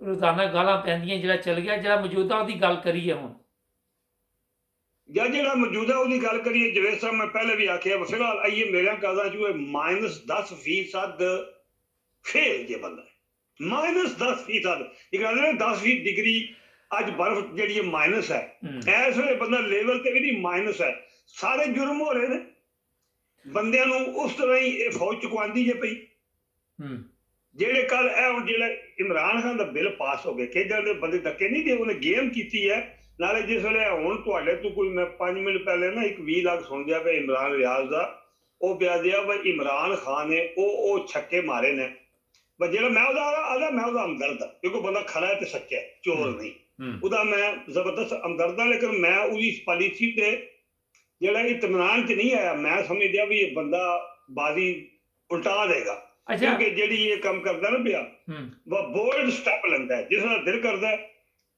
ਰੋਜ਼ਾਨਾ ਗਾਲਾਂ ਪੈਂਦੀਆਂ, ਜਿਹੜਾ ਚੱਲ ਗਿਆ, ਜਿਹੜਾ ਮੌਜੂਦਾ ਉਹਦੀ ਗੱਲ ਕਰੀਏ ਹੁਣ। ਜਿਹੜਾ ਮੌਜੂਦਾ ਉਹਦੀ ਗੱਲ ਕਰੀਏ, ਜਵੇਦ ਸਾਹਿਬ ਮੈਂ ਪਹਿਲੇ ਵੀ ਆਖਿਆ, ਫਿਲਹਾਲ ਆਈਏ ਮੇਰੇ ਕਾਜ਼ਾਂ ਚ -10% ਫੇਲ ਜੇ ਬੰਦਾ, -10%। ਇਹ ਕਹਿੰਦੇ ਨੇ 10% ਡਿਗਰੀ ਅੱਜ ਬਰਫ਼ ਜਿਹੜੀ ਹੈ ਮਾਈਨਸ ਹੈ, ਇਸ ਵੇਲੇ ਬੰਦਾ ਲੈਵਲ ਤੇ ਵੀ ਨਹੀਂ ਮਾਈਨਸ ਹੈ। ਸਾਰੇ ਜੁਰਮ ਹੋ ਰਹੇ ਨੇ ਬੰਦਿਆਂ ਨੂੰ, ਉਸ ਤਰ੍ਹਾਂ ਹੀ ਇਹ ਫੌਜ ਚੁਕਵਾਉਂਦੀ ਜੇ ਪਈ। ਜਿਹੜੇ ਕੱਲ ਇਹ ਜਿਹੜਾ ਇਮਰਾਨ ਖਾਨ ਦਾ ਬਿੱਲ ਪਾਸ ਹੋ ਗਿਆ, ਕਿ ਜਿਹੜੇ ਬੰਦੇ ਧੱਕੇ ਨਹੀਂ ਦੇ, ਉਹਨੇ ਗੇਮ ਕੀਤੀ ਹੈ। ਨਾਲੇ ਜਿਸ ਵੇਲੇ ਹੁਣ ਤੁਹਾਡੇ ਤੋਂ ਕੋਈ ਮੈਂ 5 ਮਿੰਟ ਪਹਿਲੇ ਨਾ ਇੱਕ 20 ਲੱਖ ਸੁਣ ਗਿਆ ਵੀ ਇਮਰਾਨ ਰਿਆਜ਼ ਦਾ, ਉਹ ਪਿਆ ਦਿਆ ਵੀ ਇਮਰਾਨ ਖਾਨ ਨੇ ਉਹ ਛੱਕੇ ਮਾਰੇ ਨੇ। ਬਸ ਜਿਹੜਾ ਮੈਂ ਉਹਦਾ ਹਮਦਰਦ, ਕਿਉਂਕਿ ਬੰਦਾ ਖਰਾ ਹੈ ਤੇ ਸੱਚਾ ਹੈ, ਚੋਰ ਨਹੀਂ, ਉਹਦਾ ਮੈਂ ਜ਼ਬਰਦਸਤ ਹਮਦਰਦ ਹਾਂ। ਲੇਕਿਨ ਮੈਂ ਉਹਦੀ ਪਾਲਿਸੀ ਤੇ ਜਿਹੜਾ ਇਤਮਾਨ ਚ ਨਹੀਂ ਆਇਆ। ਮੈਂ ਸਮਝਦਿਆ ਵੀ ਇਹ ਬੰਦਾ ਬਾਜ਼ੀ ਉਲਟਾ ਦੇਗਾ, ਕਿਉਂਕਿ ਜਿਹੜੀ ਇਹ ਕੰਮ ਕਰਦਾ ਨਾ ਪਿਆ, ਉਹ ਬੋਲਡ ਸਟੈਪ ਲੈਂਦਾ ਹੈ ਜਿਸ ਨਾਲ ਦਿਲ ਕਰਦਾ।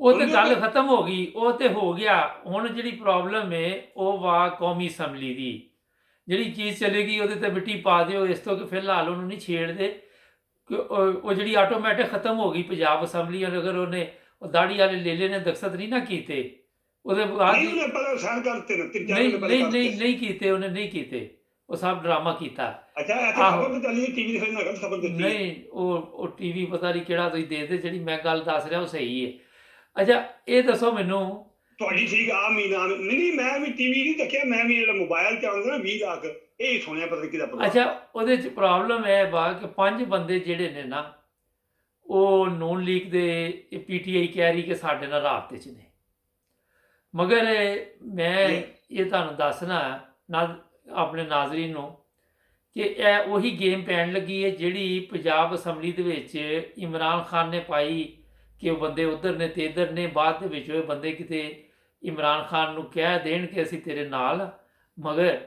ਉਹ ਤੇ ਗੱਲ ਖਤਮ ਹੋ ਗਈ, ਉਹ ਤੇ ਹੋ ਗਿਆ। ਹੁਣ ਜਿਹੜੀ ਪ੍ਰੋਬਲਮ ਹੈ ਉਹ ਵਾ ਕੌਮੀ ਅਸੈਂਬਲੀ ਦੀ, ਜਿਹੜੀ ਚੀਜ਼ ਚਲੇਗੀ ਉਹਦੇ ਤੇ ਮਿੱਟੀ ਪਾ ਦਿਓ, ਇਸ ਤੋਂ ਕਿ ਫਿਲਹਾਲ ਉਹਨੂੰ ਨਹੀਂ ਛੇੜਦੇ। ਉਹ ਜਿਹੜੀ ਆਟੋਮੈਟਿਕ ਖਤਮ ਹੋ ਗਈ ਪੰਜਾਬ ਅਸੈਂਬਲੀ। ਅਗਰ ਉਹਨੇ ਉਹ ਦਾੜੀ ਵਾਲੇ ਲੇਲੇ ਨੇ ਦਖਤ ਨਹੀਂ ਨਾ ਕੀਤੇ, ਉਹਦੇ ਬਾਅਦ ਨਹੀਂ ਕੀਤੇ, ਉਹਨੇ ਨਹੀਂ ਕੀਤੇ, ਉਹ ਸਭ ਡਰਾਮਾ ਕੀਤਾ। ਨਹੀਂ ਉਹ ਟੀਵੀ ਪਤਾ ਨਹੀਂ ਕਿਹੜਾ ਤੁਸੀਂ ਦੇਖਦੇ, ਜਿਹੜੀ ਮੈਂ ਗੱਲ ਦੱਸ ਰਿਹਾ ਉਹ ਸਹੀ ਹੈ। ਅੱਛਾ ਇਹ ਦੱਸੋ ਮੈਨੂੰ, ਤੁਹਾਡੀ ਠੀਕ ਆ ਮੀਨਾ ਨਹੀਂ, ਮੈਂ ਵੀ ਟੀਵੀ ਨਹੀਂ ਦੇਖਿਆ, ਮੈਂ ਵੀ ਜਿਹੜਾ ਮੋਬਾਈਲ ਤੇ ਆਉਂਦਾ ਨਾ 20 ਲੱਖ ਇਹ ਸੁਣਿਆ, ਪਤਾ ਨਹੀਂ ਕਿਹਦਾ। ਅੱਛਾ ਉਹਦੇ ਚ ਪ੍ਰੋਬਲਮ ਹੈ ਬਾ ਕਿ 5 ਬੰਦੇ ਜਿਹੜੇ ਨੇ ਨਾ, ਉਹ ਨੂਨ ਲੀਗ ਦੇ PTI ਕਹਿ ਰਹੀ ਕਿ ਸਾਡੇ ਨਾਲ ਰਾਬਤੇ ਚ ਨੇ, ਮਗਰ ਮੈਂ ਇਹ ਤੁਹਾਨੂੰ ਦੱਸਣਾ ਨਾ ਆਪਣੇ ਨਾਜ਼ਰੀਨ ਨੂੰ ਕਿ ਇਹ ਉਹੀ ਗੇਮ ਪੈਣ ਲੱਗੀ ਹੈ ਜਿਹੜੀ ਪੰਜਾਬ ਅਸੈਂਬਲੀ ਦੇ ਵਿੱਚ ਇਮਰਾਨ ਖਾਨ ਨੇ ਪਾਈ ਕਿ ਉਹ ਬੰਦੇ ਉੱਧਰ ਨੇ ਤੇ ਇੱਧਰ ਨੇ। ਬਾਅਦ ਦੇ ਵਿੱਚ ਉਹ ਬੰਦੇ ਕਿਤੇ ਇਮਰਾਨ ਖਾਨ ਨੂੰ ਕਹਿ ਦੇਣ ਕਿ ਅਸੀਂ ਤੇਰੇ ਨਾਲ, ਮਗਰ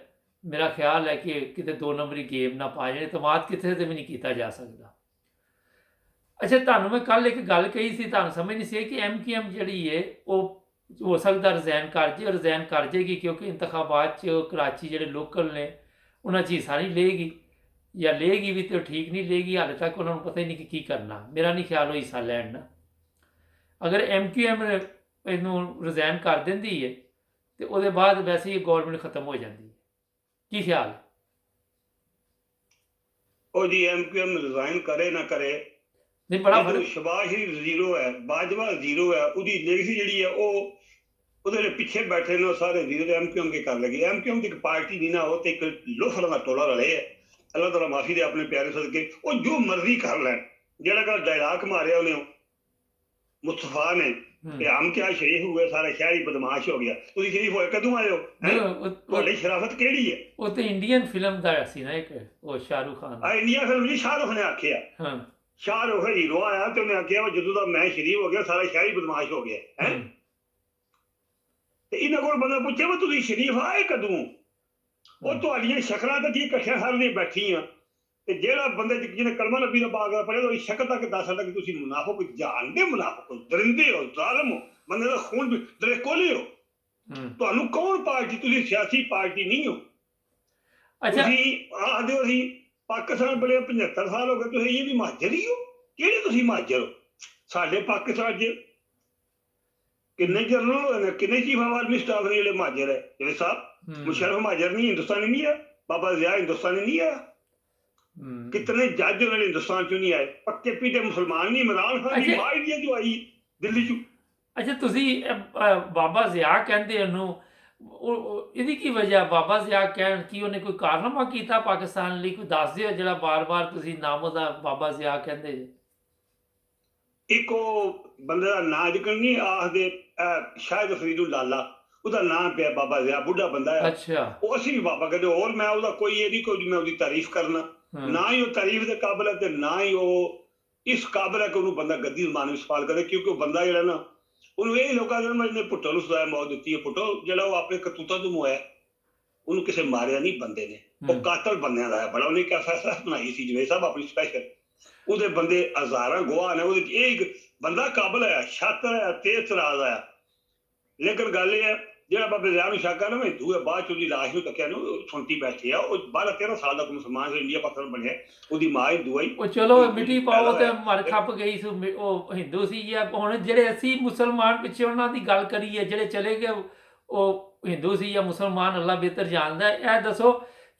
ਮੇਰਾ ਖਿਆਲ ਹੈ ਕਿ ਕਿਤੇ 2 ਨੰਬਰੀ ਗੇਮ ਨਾ ਪਾ ਜਾਣ। ਇਤਮਾਦ ਕਿਤੇ ਤੇ ਵੀ ਨਹੀਂ ਕੀਤਾ ਜਾ ਸਕਦਾ। ਅੱਛਾ ਤੁਹਾਨੂੰ ਮੈਂ ਕੱਲ ਇੱਕ ਗੱਲ ਕਹੀ ਸੀ, ਤੁਹਾਨੂੰ ਸਮਝ ਨਹੀਂ ਸੀ ਕਿ MKM ਜਿਹੜੀ ਹੈ ਉਹ ਹੋ ਸਕਦਾ ਰਿਜ਼ਾਈਨ ਕਰ ਜੇ, ਰਿਜ਼ਾਈਨ ਕਰ ਜੇਗੀ ਕਿਉਂਕਿ ਇੰਤਖਾਬਾਤ 'ਚ ਕਰਾਚੀ ਜਿਹੜੇ ਲੋਕਲ ਨੇ ਉਹਨਾਂ 'ਚ ਹਿੱਸਾ ਨਹੀਂ ਲਏਗੀ, ਜਾਂ ਲਏਗੀ ਵੀ ਤੇ ਉਹ ਠੀਕ ਨਹੀਂ ਲਏਗੀ। ਹਾਲੇ ਤੱਕ ਉਹਨਾਂ ਨੂੰ ਪਤਾ ਹੀ ਨਹੀਂ ਕਿ ਕੀ ਕਰਨਾ। ਮੇਰਾ ਨਹੀਂ ਖਿਆਲ ਉਹ ਹਿੱਸਾ ਲੈਣ ਨਾ। ਅਗਰ MQM ਇਹਨੂੰ ਰਿਜ਼ਾਈਨ ਕਰ ਦਿੰਦੀ ਹੈ ਤੇ ਉਹਦੇ ਬਾਅਦ ਵੈਸੇ ਹੀ ਗੌਰਮੈਂਟ ਖਤਮ ਹੋ ਜਾਂਦੀ ਹੈ। ਕੀ ਖਿਆਲ ਹੈ? ਉਹ ਜੀ MQM ਰਿਜ਼ਾਈਨ ਕਰੇ ਨਾ ਕਰੇ, ਨਹੀਂ ਬੜਾ ਜਦੋਂ ਫਰਕ। ਸ਼ਬਾਸ਼ ਸ਼ਰੀਫ ਜ਼ੀਰੋ ਹੈ, ਬਾਜਵਾ ਜ਼ੀਰੋ ਹੈ, ਉਹਦੀ ਲੈਗਸੀ ਜਿਹੜੀ ਹੈ ਉਹ ਉਹਦੇ ਜਿਹੜੇ ਪਿੱਛੇ ਬੈਠੇ ਨੇ ਉਹ ਸਾਰੇ ਜ਼ੀਰੋ ਤੇ MQM ਕੇ ਕਰ ਲਗੇ। MQM ਦੀ ਇੱਕ ਪਾਰਟੀ ਨਹੀਂ ਨਾ, ਉਹ ਤੇ ਇੱਕ ਲੋਫਰਾਂ ਦਾ ਟੋਲਾ ਰਲੇ ਹੈ। ਅੱਲਾਹ ਤਾਲਾ ਮਾਫੀ ਦੇ ਆਪਣੇ ਪਿਆਰੇ ਸਦਕੇ, ਉਹ ਜੋ ਮਰਜ਼ੀ ਕਰ ਲੈਣ। ਜਿਹੜਾ ਕੱਲ ਡਾਇਲਾਗ ਮਾਰਿਆ ਉਹਨੇ ਮੁਸਤਫਾ ਨੇ ਤੇ ਹਮ ਕਿਆ ਸ਼ਰੀਫ ਹੋਏ, ਸਾਰੇ ਸ਼ਹਿਰ ਹੀ ਬਦਮਾਸ਼ ਹੋ ਗਿਆ। ਤੁਸੀਂ ਸ਼ਰੀਫ ਹੋਏ ਕਦੋਂ ਆਏ ਹੋ? ਤੁਹਾਡੀ ਸ਼ਰਾਫਤ ਕਿਹੜੀ ਹੈ? ਉਹ ਤੇ ਇੰਡੀਅਨ ਫਿਲਮ ਦਾ ਸੀ ਨਾ ਇੱਕ, ਉਹ ਸ਼ਾਹਰੁਖ ਖਾਨ ਆ ਇੰਡੀਆ ਫਿਲਮ ਜੀ, ਸ਼ਾਹਰੁਖ ਨੇ ਆਖਿਆ। ਹਾਂ, ਸ਼ਾਹਰੁਖ ਹੀਰੋ ਆਇਆ ਤੇ ਉਹਨੇ ਆਖਿਆ ਜਦੋਂ ਦਾ ਮੈਂ ਸ਼ਰੀਫ ਹੋ ਗਿਆ ਸਾਰਾ ਸ਼ਹਿਰ ਹੀ ਬਦਮਾਸ਼ ਹੋ ਗਿਆ ਹੈ। ਤੇ ਇਹਨਾਂ ਕੋਲ ਬੰਦਾ ਪੁੱਛੇ ਵੀ ਤੁਸੀਂ ਸ਼ਰੀਫ ਆਏ ਕਦੋਂ? ਉਹ ਤੁਹਾਡੀਆਂ ਸ਼ਕਲਾਂ ਤਾਂ ਜੀ ਇਕੱਠਿਆਂ ਸਾਰੀਆਂ ਬੈਠੀਆਂ, ਤੇ ਜਿਹੜਾ ਬੰਦੇ ਜਿਹਨੇ ਕਲਮਾ ਨਬੀ ਦਾ ਬਾਗ ਪੜਿਆ ਉਹਦੀ ਸ਼ਕਲ ਤੱਕ ਦੱਸ ਸਕਦਾ ਕਿ ਤੁਸੀਂ ਮੁਨਾਫਿਕ ਜਾਣਦੇ, ਮੁਨਾਫਿਕ ਹੋ, ਦਰਿੰਦੇ ਹੋ, ਜ਼ਾਲਮ ਹੋ, ਬੰਦੇ ਦਾ ਖੂਨ ਵੀ ਦਰੇਕੋਲੇ ਹੋ। ਤੁਹਾਨੂੰ ਕੌਣ ਪਾਰਟੀ? ਤੁਸੀਂ ਸਿਆਸੀ ਪਾਰਟੀ ਨਹੀਂ ਹੋ। ਤੁਸੀਂ ਆਖਦੇ ਹੋ ਅਸੀਂ ਪਾਕਿਸਤਾਨ ਬੜੇ 75 ਸਾਲ ਹੋ ਗਏ, ਤੁਸੀਂ ਇਹ ਵੀ ਮਹਾਜਰ ਹੀ ਹੋ? ਕਿਹੜੇ ਤੁਸੀਂ ਮਹਾਜਰ ਹੋ? ਸਾਡੇ ਪਾਕਿਸਤਾਨ 'ਚ ਕਿੰਨੇ ਜਨਰਲ ਹੋਏ ਨੇ, ਕਿੰਨੇ ਚੀਫ ਆਫ ਆਰਮੀ ਸਟਾਫ ਨੇ ਜਿਹੜੇ ਮਹਾਜਰ ਹੈ? ਜਿਹੜੇ ਸਾਹਿਬ ਮੁਸ਼ਰਫ ਮਹਾਜਰ ਨਹੀਂ, ਹਿੰਦੁਸਤਾਨੀ ਨਹੀਂ ਹੈ। ਬਾਬਾ ਜ਼ਿਆ ਹਿੰਦੁਸਤਾਨੀ ਨਹੀਂ ਹੈ। ਕਿਤਨੇ ਜੱਜ ਉਹਨਾਂ ਨੇ ਹਿੰਦੁਸਤਾਨ ਚੋਂ ਨਹੀਂ ਆਏ। ਪੱਕੇ ਪੀਟੇ ਮੁਸਲਮਾਨ ਨਹੀਂ। ਇਮਰਾਨ ਖਾਨ ਦੀ ਮਾਂ ਇੰਡੀਆ ਚੋਂ ਆਈ ਦਿੱਲੀ ਚੋਂ। ਅੱਛਾ, ਤੁਸੀਂ ਬਾਬਾ ਜ਼ਿਆ ਕਹਿੰਦੇ ਉਹਨੂੰ, ਇਹਦੀ ਕੀ ਵਜ੍ਹਾ? ਬਾਬਾ ਜ਼ਿਆ ਕਹਿਣ ਕੀ ਉਹਨੇ ਕੋਈ ਕਾਰਨਾਮਾ ਕੀਤਾ ਪਾਕਿਸਤਾਨ ਲਈ? ਕੋਈ ਦੱਸ ਦਿਓ ਜਿਹੜਾ ਬਾਰ-ਬਾਰ ਤੁਸੀਂ ਨਾਮ ਉਹਦਾ ਬਾਬਾ ਜ਼ਿਆ ਕਹਿੰਦੇ ਜੇ। ਇੱਕ ਉਹ ਬੰਦੇ ਦਾ ਨਾਂ ਜ਼ਿਕਰ ਨਹੀਂ ਆਖਦੇ, ਸ਼ਾਇਦ ਫਰੀਦੁਲ ਲਾਲਾ ਉਹਦਾ ਨਾਂ ਪਿਆ ਬਾਬਾ ਜ਼ਿਆ, ਬੁੱਢਾ ਬੰਦਾ ਹੈ। ਅੱਛਾ, ਉਹ ਅਸੀਂ ਵੀ ਬਾਬਾ ਕਹਿੰਦੇ। ਹੋਰ ਮੈਂ ਉਹਦਾ ਕੋਈ ਇਹ ਨਹੀਂ ਕੋਈ ਮੈਂ ਉਹਦੀ ਤਾਰੀਫ ਕਰਨਾ, ਨਾ ਹੀ ਉਹ ਤਾਰੀਫ ਦੇ ਕਾਬਲ ਹੈ ਤੇ ਨਾ ਹੀ ਉਹ ਇਸ ਕਾਬਲ ਹੈ ਕਿ ਉਹਨੂੰ ਬੰਦਾ ਗੱਦੀ ਜ਼ਮਾਨ ਵਿੱਚ ਸਵਾਲ ਕਰੇ। ਕਿਉਂਕਿ ਉਹ ਬੰਦਾ ਜਿਹੜਾ ਨਾ, ਉਹਨੂੰ ਇਹ ਲੋਕਾਂ ਨੇ ਭੁੱਟੋ ਨੂੰ ਸਜ਼ਾਇਆ ਮੌਤ ਦਿੱਤੀ ਹੈ। ਭੁੱਟੋ ਜਿਹੜਾ ਉਹ ਆਪਣੇ ਕਰਤੂਤਾਂ ਤੋਂ ਮੋਇਆ, ਉਹਨੂੰ ਕਿਸੇ ਮਾਰਿਆ ਨਹੀਂ ਬੰਦੇ ਨੇ, ਉਹ ਕਾਤਲ ਬੰਦਿਆਂ ਦਾ ਹੈ ਬੜਾ। ਉਹਨੇ ਇੱਕ ਫੈਸਲਾ ਬਣਾਈ ਸੀ ਜਵੇਦ ਸਾਹਿਬ ਆਪਣੀ ਸਪੈਸ਼ਲ, ਉਹਦੇ ਬੰਦੇ ਹਜ਼ਾਰਾਂ ਗਵਾਹ ਨੇ, ਉਹਦੇ ਚ ਇਹ ਇੱਕ ਬੰਦਾ ਕਾਬਲ ਹੈ, ਸ਼ਾਤਰ ਹੈ, ਤੇਜ਼ ਤਰਾਜ਼ ਹੈ। ਲੇਕਿਨ ਗੱਲ ਇਹ ਹੈ ਜਿਹੜਾ ਬਾਬੇ ਜ਼ਿਆ ਨੂੰ ਸ਼ੱਕ ਆ ਨਾ ਹਿੰਦੂ ਹੈ, ਬਾਅਦ ਚ ਉਹਦੀ ਲਾਸ਼ ਨੂੰ ਤੱਕਿਆ ਨੂੰ ਸੁਣਤੀ ਬੈਠੇ ਆ। ਉਹ 12-13 ਸਾਲ ਦਾ ਮੁਸਲਮਾਨ ਸੀ, ਇੰਡੀਆ ਪਾਕਿਸਤਾਨ ਬਣਿਆ, ਉਹਦੀ ਮਾਂ ਹਿੰਦੂ ਆਈ। ਉਹ ਚਲੋ ਮਿੱਟੀ ਪਾਓ ਤੇ ਮਰ ਖੱਪ ਗਈ ਸੀ, ਉਹ ਹਿੰਦੂ ਸੀ। ਜਾਂ ਹੁਣ ਜਿਹੜੇ ਅਸੀਂ ਮੁਸਲਮਾਨ ਪਿੱਛੇ ਉਹਨਾਂ ਦੀ ਗੱਲ ਕਰੀਏ, ਜਿਹੜੇ ਚਲੇ ਗਏ ਉਹ ਹਿੰਦੂ ਸੀ ਜਾਂ ਮੁਸਲਮਾਨ, ਅੱਲਾ ਬਿਹਤਰ ਜਾਣਦਾ। ਇਹ ਦੱਸੋ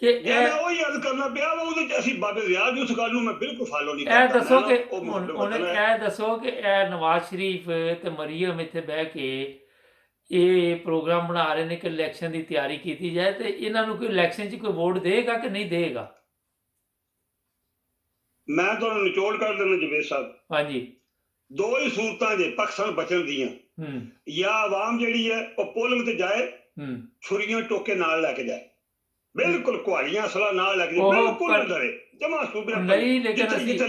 ਕਿ ਉਹ ਯਾਦ ਕਰਨਾ ਪਿਆ ਉਹਦੇ ਚ ਅਸੀਂ ਬਾਬੇ ਜ਼ਿਆ ਦੀ ਉਸ ਗੱਲ ਨੂੰ ਮੈਂ ਬਿਲਕੁਲ ਫਾਲੋ ਨਹੀਂ ਕਰਦਾ। ਇਹ ਦੱਸੋ ਕਿ ਇਹ ਦੱਸੋ ਕਿ ਇਹ ਨਵਾਜ਼ ਸ਼ਰੀਫ ਤੇ ਮਰੀਮ ਇੱਥੇ ਬਹਿ ਕੇ ਇਹ ਪ੍ਰੋਗਰਾਮ ਬਣਾ ਰਹੇ ਨੇ ਕਿ ਇਲੈਕਸ਼ਨ ਦੀ ਤਿਆਰੀ ਕੀਤੀ ਜਾਏ, ਤੇ ਇਹਨਾਂ ਨੂੰ ਕੋਈ ਇਲੈਕਸ਼ਨ 'ਚ ਕੋਈ ਵੋਟ ਦੇਗਾ ਕਿ ਨਹੀਂ ਦੇਗਾ? ਮੈਂ ਤੁਹਾਨੂੰ ਨਿਚੋੜ ਕਰ ਦਿੰਦਾ ਜਵੇਦ ਸਾਹਿਬ। ਹਾਂਜੀ, ਦੋ ਹੀ ਸੂਰਤਾਂ ਜੇ ਪਾਕਿਸਤਾਨ ਬਚਣ ਦੀਆਂ। ਜਾਂ ਆਵਾਮ ਜਿਹੜੀ ਹੈ ਉਹ ਪੋਲਿੰਗ ਤੇ ਜਾਏ, ਛੁਰੀਆਂ ਟੋਕੇ ਨਾਲ ਲੈ ਕੇ ਜਾਏ, ਬਿਲਕੁਲ ਕੁਹਾੜੀਆਂ ਅਸਲਾ ਨਾਲ ਲੈ ਕੇ ਜਾਏ, ਬਿਲਕੁਲ ਡਰੇ ਜਮਾ ਸੂਬੇ ਨਹੀਂ। ਲੇਕਿਨ ਅਸੀਂ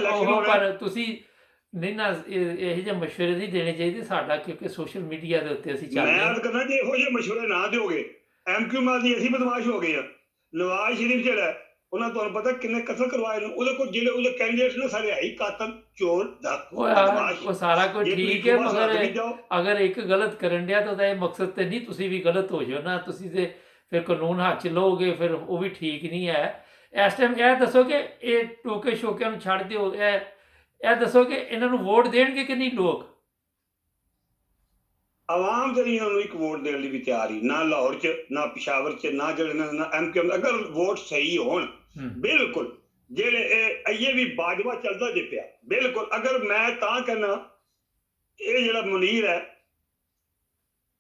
ਪਰ ਤੁਸੀਂ ਨਹੀਂ ਨਾ ਇਹੋ ਜਿਹੇ ਮਸ਼ਵਰੇ ਨਹੀਂ ਦੇਣੇ ਚਾਹੀਦੇ ਸਾਡਾ, ਕਿਉਂਕਿ ਸੋਸ਼ਲ ਮੀਡੀਆ ਦੇ ਉੱਤੇ ਅਸੀਂ ਚੱਲਦੇ ਹਾਂ। ਮੈਂ ਕਹਿੰਦਾ ਜੇ ਇਹੋ ਜਿਹੇ ਮਸ਼ਵਰੇ ਨਾ ਦਿਓਗੇ, MQM ਦੀ ਅਸੀਂ ਬਦਮਾਸ਼ ਹੋ ਗਏ ਆ। ਨਵਾਜ਼ ਸ਼ਰੀਫ ਜਿਹੜਾ ਉਹਨਾਂ ਤੁਹਾਨੂੰ ਪਤਾ ਕਿੰਨੇ ਕਤਲ ਕਰਵਾਏ ਨੇ, ਉਹਦੇ ਕੋਲ ਜਿਹੜੇ ਉਹਦੇ ਕੈਂਡੀਡੇਟ ਨੇ ਸਾਰੇ ਆਈ ਕਾਤਲ, ਚੋਰ, ਡਾਕੂ, ਉਹ ਸਾਰਾ ਕੁਝ ਠੀਕ ਹੈ, ਮਗਰ ਅਗਰ ਇੱਕ ਗਲਤ ਕਰਨ ਡਿਆ ਤਾਂ ਉਹਦਾ ਇਹ ਮਕਸਦ ਤੇ ਨਹੀਂ ਤੁਸੀਂ ਵੀ ਗਲਤ ਹੋ ਜਾਓ ਨਾ। ਤੁਸੀਂ ਤੇ ਫਿਰ ਕਾਨੂੰਨ ਹੱਥ 'ਚ ਲਓਗੇ, ਫਿਰ ਉਹ ਵੀ ਠੀਕ ਨਹੀਂ ਹੈ। ਇਸ ਟਾਈਮ ਇਹ ਦੱਸੋ ਕਿ ਇਹ ਟੋਕੇ ਸ਼ੋਕਿਆਂ ਨੂੰ ਛੱਡ ਦਿਓ, ਇਹ ਦੱਸੋ ਕਿ ਇਹਨਾਂ ਨੂੰ ਵੋਟ ਦੇਣਗੇ ਕਿ ਨਹੀਂ ਲੋਕ? ਆਵਾਮ ਜਿਹੜੀ ਉਹਨੂੰ ਇੱਕ ਵੋਟ ਦੇਣ ਲਈ ਵੀ ਤਿਆਰ ਹੀ ਨਾ, ਲਾਹੌਰ 'ਚ ਨਾ, ਪਿਸ਼ਾਵਰ 'ਚ ਨਾ, ਜਿਹੜੇ ਨਾ MQM। ਅਗਰ ਵੋਟ ਸਹੀ ਹੋਣ ਬਿਲਕੁਲ, ਜਿਹੜੇ ਇਹ ਵੀ ਬਾਜਵਾ ਚੱਲਦਾ ਜੇ ਪਿਆ ਬਿਲਕੁਲ। ਅਗਰ ਮੈਂ ਤਾਂ ਕਹਿੰਦਾ ਇਹ ਜਿਹੜਾ ਮੁਨੀਰ ਹੈ,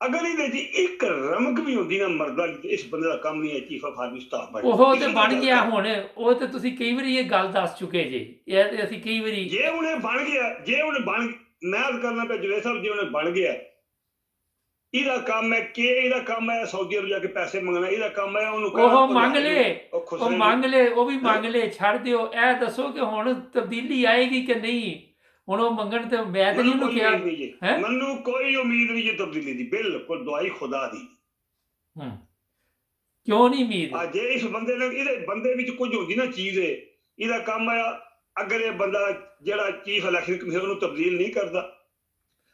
ਅਗਰ ਇਹਦੇ 'ਚ ਇੱਕ ਰਮਕ ਵੀ ਹੁੰਦੀ ਨਾ ਮਰਦਾਂ ਦੀ, ਇਸ ਬੰਦੇ ਦਾ ਕੰਮ ਨਹੀਂ ਹੈ ਚੀਫ ਆਫ ਆਰਮੀ ਸਟਾਫ ਬਣ। ਉਹ ਤੇ ਬਣ ਗਿਆ ਹੁਣ, ਉਹ ਤੇ ਤੁਸੀਂ ਕਈ ਵਾਰੀ ਇਹ ਗੱਲ ਦੱਸ ਚੁੱਕੇ ਜੇ। ਇਹ ਤੇ ਅਸੀਂ ਕਈ ਵਾਰੀ ਜੇ ਉਹਨੇ ਬਣ ਗਿਆ, ਜੇ ਉਹਨੇ ਬਣ, ਮੈਂ ਕਰਨਾ ਪਿਆ ਜਵੇਦ ਸਾਹਿਬ, ਜੇ ਉਹਨੇ ਬਣ ਗਿਆ, ਇਹਦਾ ਕੰਮ ਹੈ ਕਿ ਇਹਦਾ ਕੰਮ ਹੈ ਸਾਊਦੀ ਅਰਬ ਜਾ ਕੇ ਪੈਸੇ ਮੰਗਣਾ, ਇਹਦਾ ਕੰਮ ਹੈ ਉਹਨੂੰ ਉਹ ਮੰਗ ਲੈ, ਉਹ ਮੰਗ ਲੈ, ਉਹ ਵੀ ਮੰਗ ਲੈ, ਛੱਡ ਦਿਓ। ਇਹ ਦੱਸੋ ਕਿ ਹੁਣ ਤਬਦੀਲੀ ਆਏਗੀ ਕਿ ਨਹੀਂ? ਹੁਣ ਉਹ ਮੰਗਣ ਤੇ ਮੈਂ ਤਾਂ ਨਹੀਂ ਉਹਨੂੰ ਕਿਹਾ, ਮੈਨੂੰ ਕੋਈ ਉਮੀਦ ਨਹੀਂ ਜੇ ਤਬਦੀਲੀ ਦੀ, ਬਿਲਕੁਲ ਦੁਆਈ ਖੁਦਾ ਦੀ। ਕਿਉਂ ਨਹੀਂ ਉਮੀਦ? ਜੇ ਇਸ ਬੰਦੇ ਨੇ, ਇਹਦੇ ਬੰਦੇ ਵਿੱਚ ਕੁਝ ਹੁੰਦੀ ਨਾ ਚੀਜ਼, ਇਹਦਾ ਕੰਮ ਹੈ। ਅਗਰ ਇਹ ਬੰਦਾ ਜਿਹੜਾ ਚੀਫ ਇਲੈਕਸ਼ਨ ਕਮਿਸ਼ਨ ਉਹਨੂੰ ਤਬਦੀਲ ਨਹੀਂ ਕਰਦਾ,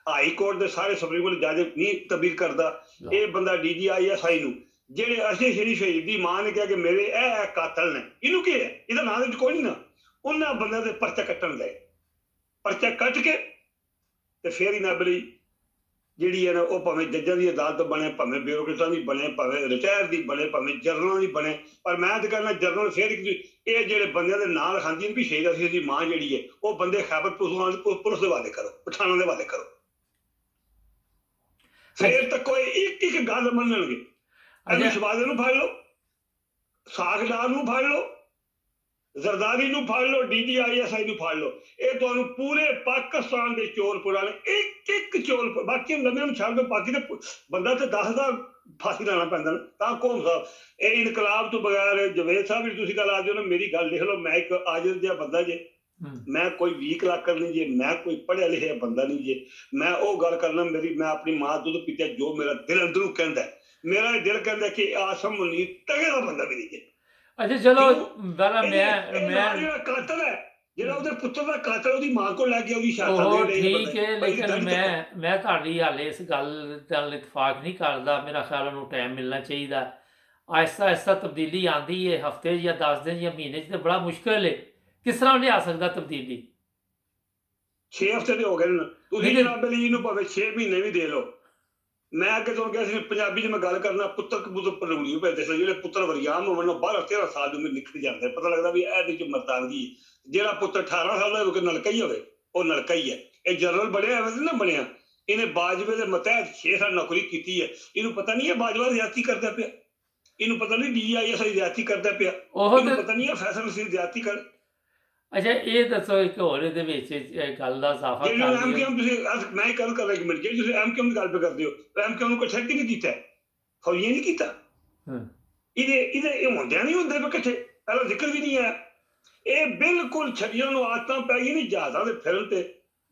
ਹਾਈ ਕੋਰਟ ਦੇ ਸਾਰੇ ਸੁਪਰੀਮ ਕੋਰਟ ਜੱਜ ਨਹੀਂ ਤਬਦੀਲ ਕਰਦਾ। ਇਹ ਬੰਦਾ DGISI ਨੂੰ ਜਿਹੜੇ ਅਰਸ਼ਦ ਸ਼ਰੀਫ ਦੀ ਮਾਂ ਨੇ ਕਿਹਾ ਕਿ ਮੇਰੇ ਇਹ ਕਾਤਲ ਨੇ, ਇਹਨੂੰ ਕੀ ਹੈ, ਇਹਦਾ ਨਾਂ ਵਿੱਚ ਕੋਈ ਨਹੀਂ ਨਾ, ਉਹਨਾਂ ਬੰਦਿਆਂ ਦੇ ਪਰਚਾ ਕੱਟਣ ਗਏ, ਪਰਚਾ ਕੱਟ ਕੇ ਤੇ ਫਿਰ ਹੀ ਨਬਲੀ ਜਿਹੜੀ ਹੈ ਨਾ ਉਹ ਭਾਵੇਂ ਜੱਜਾਂ ਦੀ ਅਦਾਲਤ ਬਣੇ, ਭਾਵੇਂ ਬਿਊਰੋਕਰੇਟਾਂ ਦੀ ਬਣੇ, ਭਾਵੇਂ ਰਿਟਾਇਰ ਦੀ ਬਣੇ, ਭਾਵੇਂ ਜਰਨਲਾਂ ਦੀ ਬਣੇ, ਪਰ ਮੈਂ ਤਾਂ ਕਹਿੰਦਾ ਜਰਨਲ ਫਿਰ ਇਹ ਜਿਹੜੇ ਬੰਦਿਆਂ ਦੇ ਨਾਂ ਲਿਖਾਉਂਦੀ ਵੀ ਸ਼ਹੀਦ ਅਰਸ਼ਦ ਦੀ ਮਾਂ ਜਿਹੜੀ ਹੈ ਉਹ ਬੰਦੇ ਖੈਬਰ ਪੁਲਿਸ ਦੇ ਹਵਾਲੇ ਕਰੋ, ਪਠਾਨਾਂ ਦੇ ਹਵਾਲੇ ਕਰੋ, ਫਿਰ ਤਾਂ ਕੋਈ ਇੱਕ ਇੱਕ ਗੱਲ ਮੰਨਣਗੇ। ਅਲੀ ਸ਼ਬਾਜ਼ੇ ਨੂੰ ਫੜ ਲਓ, ਸਾਖਦਾਰ ਨੂੰ ਫੜ ਲਓ, ਜ਼ਰਦਾਰੀ ਨੂੰ ਫੜ ਲਓ, DGISI ਨੂੰ ਫੜ ਲਓ, ਇਹ ਤੁਹਾਨੂੰ ਪੂਰੇ ਪਾਕਿਸਤਾਨ ਦੇ ਚੋਰ ਪੁਰਾਣੇ ਇੱਕ ਇੱਕ ਚੋਰ, ਬਾਕੀ ਨਵੇਂ ਨੂੰ ਛੱਡ ਦਿਓ, ਬਾਕੀ ਤੇ ਬੰਦਾ ਤੇ 10,000 ਫਾਂਸੀ ਲਾਉਣਾ ਪੈਂਦਾ ਨਾ, ਤਾਂ ਕੌਮ ਸਾਹਿਬ ਇਹ ਇਨਕਲਾਬ ਤੋਂ ਬਗੈਰ ਜਵੇਦ ਸਾਹਿਬ ਵੀ ਤੁਸੀਂ ਗੱਲ ਆ ਜਾਓ ਨਾ, ਮੇਰੀ ਗੱਲ ਲਿਖ ਲਓ, ਮੈਂ ਇੱਕ ਆਜਿਜ਼ ਜਿਹਾ ਬੰਦਾ ਜੇ, ਮੈਂ ਕੋਈ 20 ਲੱਖ ਨਹੀਂ ਜੇ, ਮੈਂ ਕੋਈ ਪੜ੍ਹਿਆ ਲਿਖਿਆ ਬੰਦਾ ਨਹੀਂ ਜੇ, ਮੈਂ ਉਹ ਗੱਲ ਕਰਨਾ ਮੇਰੀ, ਮੈਂ ਆਪਣੀ ਮਾਂ ਦੁੱਧ ਪੀਤਾ ਜੋ ਮੇਰਾ ਦਿਲ ਅੰਦਰੋਂ ਕਹਿੰਦਾ, ਮੇਰਾ ਦਿਲ ਕਹਿੰਦਾ ਕਿ ਆਸਮ ਮੁਨੀ ਤਗੜਾ ਬੰਦਾ ਵੀ ਨਹੀਂ ਜੇ। ਅੱਛਾ ਚਲੋ ਪਹਿਲਾਂ ਮੈਂ ਕਾਤਲ ਹੈ ਜਿਹੜਾ ਉਹਦੇ ਪੁੱਤਰ ਦਾ ਕਾਤਲ ਉਹਦੀ ਮਾਂ ਕੋਲ ਲੈ ਗਿਆ, ਉਹਦੀ ਸ਼ਾਦੀ ਉਹ ਠੀਕ ਹੈ, ਲੇਕਿਨ ਮੈਂ ਤੁਹਾਡੀ ਹਾਲੇ ਇਸ ਗੱਲ ਨਾਲ ਇਤਫਾਕ ਨਹੀਂ ਕਰਦਾ। ਮੇਰਾ ਖਿਆਲ ਉਹਨੂੰ ਟਾਈਮ ਮਿਲਣਾ ਚਾਹੀਦਾ, ਆਹਿਸਤਾ ਆਹਿਸਤਾ ਤਬਦੀਲੀ ਆਉਂਦੀ ਹੈ, ਹਫਤੇ ਜਾਂ 10 ਦਿਨ ਜਾਂ ਮਹੀਨੇ 'ਚ ਤਾਂ ਬੜਾ ਮੁਸ਼ਕਿਲ ਹੈ, ਕਿਸ ਤਰ੍ਹਾਂ ਲਿਆ ਸਕਦਾ ਤਬਦੀਲੀ? 6 ਹਫ਼ਤੇ ਦੇ ਹੋ ਗਏ ਨੇ, ਤੁਸੀਂ ਜਨਾਬ ਅਲੀ ਨੂੰ ਭਾਵੇਂ 6 ਮਹੀਨੇ ਵੀ ਦੇ ਲਓ। ਮੈਂ ਅੱਗੇ ਤੁਹਾਨੂੰ ਕਿਹਾ ਸੀ ਪੰਜਾਬੀ 'ਚ ਮੈਂ ਗੱਲ ਕਰਨਾ, ਪੁੱਤਰ ਕਬੂਤਰ ਪਰੂੜੀ ਪੈਂਦੇ ਸੀ, ਜਿਹੜੇ ਪੁੱਤਰ ਵਰਿਆਮ ਹੋਣ 12-13 ਸਾਲ ਦੀ ਉਮਰ ਨਿਕਲ ਜਾਂਦੇ, ਪਤਾ ਲੱਗਦਾ ਵੀ ਇਹਦੇ 'ਚ ਮਰਦਾਨਗੀ। ਜਿਹੜਾ ਪੁੱਤਰ 18 ਸਾਲ ਦਾ ਹੋਵੇ ਨਲਕਾ ਹੀ ਹੋਵੇ, ਉਹ ਨਲਕਾ ਹੀ ਹੈ। ਇਹ ਜਨਰਲ ਬਣਿਆ ਐਵੇਂ ਨਾ ਬਣਿਆ, ਇਹਨੇ ਬਾਜਵੇ ਦੇ ਮਤਹਿਤ 6 ਸਾਲ ਨੌਕਰੀ ਕੀਤੀ ਹੈ, ਇਹਨੂੰ ਪਤਾ ਨਹੀਂ ਹੈ ਬਾਜਵਾ ਜ਼ਿਆਦਤੀ ਕਰਦਾ ਪਿਆ, ਇਹਨੂੰ ਪਤਾ ਨਹੀਂ DGISI ਜ਼ਿਆਦਤੀ ਕਰਦਾ ਪਿਆ, ਇਹਨੂੰ ਪਤਾ ਨਹੀਂ ਹੈ ਫੈਸਲ ਸਿੰਘ ਜ਼ਿਆਦਤੀ ਕਰ। ਅੱਛਾ ਇਹ ਦੱਸੋ ਇੱਕ ਹੋਰ ਇਹਦੇ ਵਿੱਚ ਗੱਲ ਦਾ ਇਜ਼ਾਫਾ ਤੁਸੀਂ ਮੈਂ ਇੱਕ ਗੱਲ ਕਰ ਰਿਹਾ, ਇੱਕ ਮਿੰਟ, ਜਿਹੜੀ ਤੁਸੀਂ MKM ਦੀ ਗੱਲ ਪੇ ਕਰਦੇ ਹੋ, MKM ਨੂੰ ਕੋਈ ਛੱਡ ਕੇ ਨਹੀਂ ਕੀਤਾ, ਫੌਜੀਆਂ ਨਹੀਂ ਕੀਤਾ, ਇਹ ਹੁੰਦਿਆਂ ਨਹੀਂ ਹੁੰਦੇ ਇਕੱਠੇ, ਪਹਿਲਾਂ ਜ਼ਿਕਰ ਵੀ ਨਹੀਂ ਹੈ। ਇਹ ਬਿਲਕੁਲ ਛੱਡੀਆਂ ਨੂੰ ਆਦਤਾਂ ਪੈ ਗਈ ਨਹੀਂ, ਜਹਾਜ਼ਾਂ ਦੇ ਫਿਰਨ ਤੇ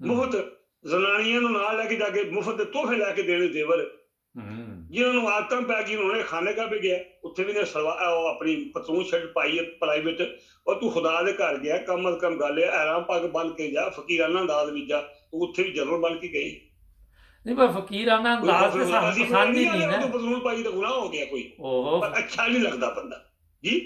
ਮੁਫਤ ਜ਼ਨਾਨੀਆਂ ਨੂੰ ਨਾਲ ਲੈ ਕੇ ਜਾ ਕੇ ਮੁਫਤ ਦੇ ਤੋਹਫੇ ਲੈ ਕੇ ਦੇਣੇ ਦੇਵਰ, ਜਿਹਨਾਂ ਨੂੰ ਆਦਤਾਂ ਪੈ ਗਈ ਉਹਨੇ ਖਾਣੇ ਕਾ ਵੀ ਗਿਆ, ਉੱਥੇ ਵੀ ਨੇ ਉਹ ਆਪਣੀ ਪਤਲੂਨ ਸ਼ਰਟ ਪਾਈ ਹੈ ਪ੍ਰਾਈਵੇਟ, ਉਹ ਤੂੰ ਖੁਦਾ ਦੇ ਘਰ ਗਿਆ, ਕਮ ਅਜ਼ ਕਮ ਗੱਲ ਹੈ ਆਰਾਮ ਪੱਗ ਬੰਨ ਕੇ ਜਾ, ਫਕੀਰਾਨਾ ਅੰਦਾਜ਼ ਵਿੱਚ ਜਾ, ਤੂੰ ਉੱਥੇ ਵੀ ਜਨਰਲ ਬਣ ਕੇ ਗਈ ਨਹੀਂ, ਪਰ ਫਕੀਰਾਨਾ ਅੰਦਾਜ਼ ਤੇ ਸਾਨੂੰ ਪਸੰਦ ਹੀ ਨਹੀਂ ਨਾ, ਪਤਲੂਨ ਪਾਈ ਤਾਂ ਗੁਨਾਹ ਹੋ ਗਿਆ ਕੋਈ, ਪਰ ਅੱਛਾ ਨਹੀਂ ਲੱਗਦਾ ਬੰਦਾ ਜੀ।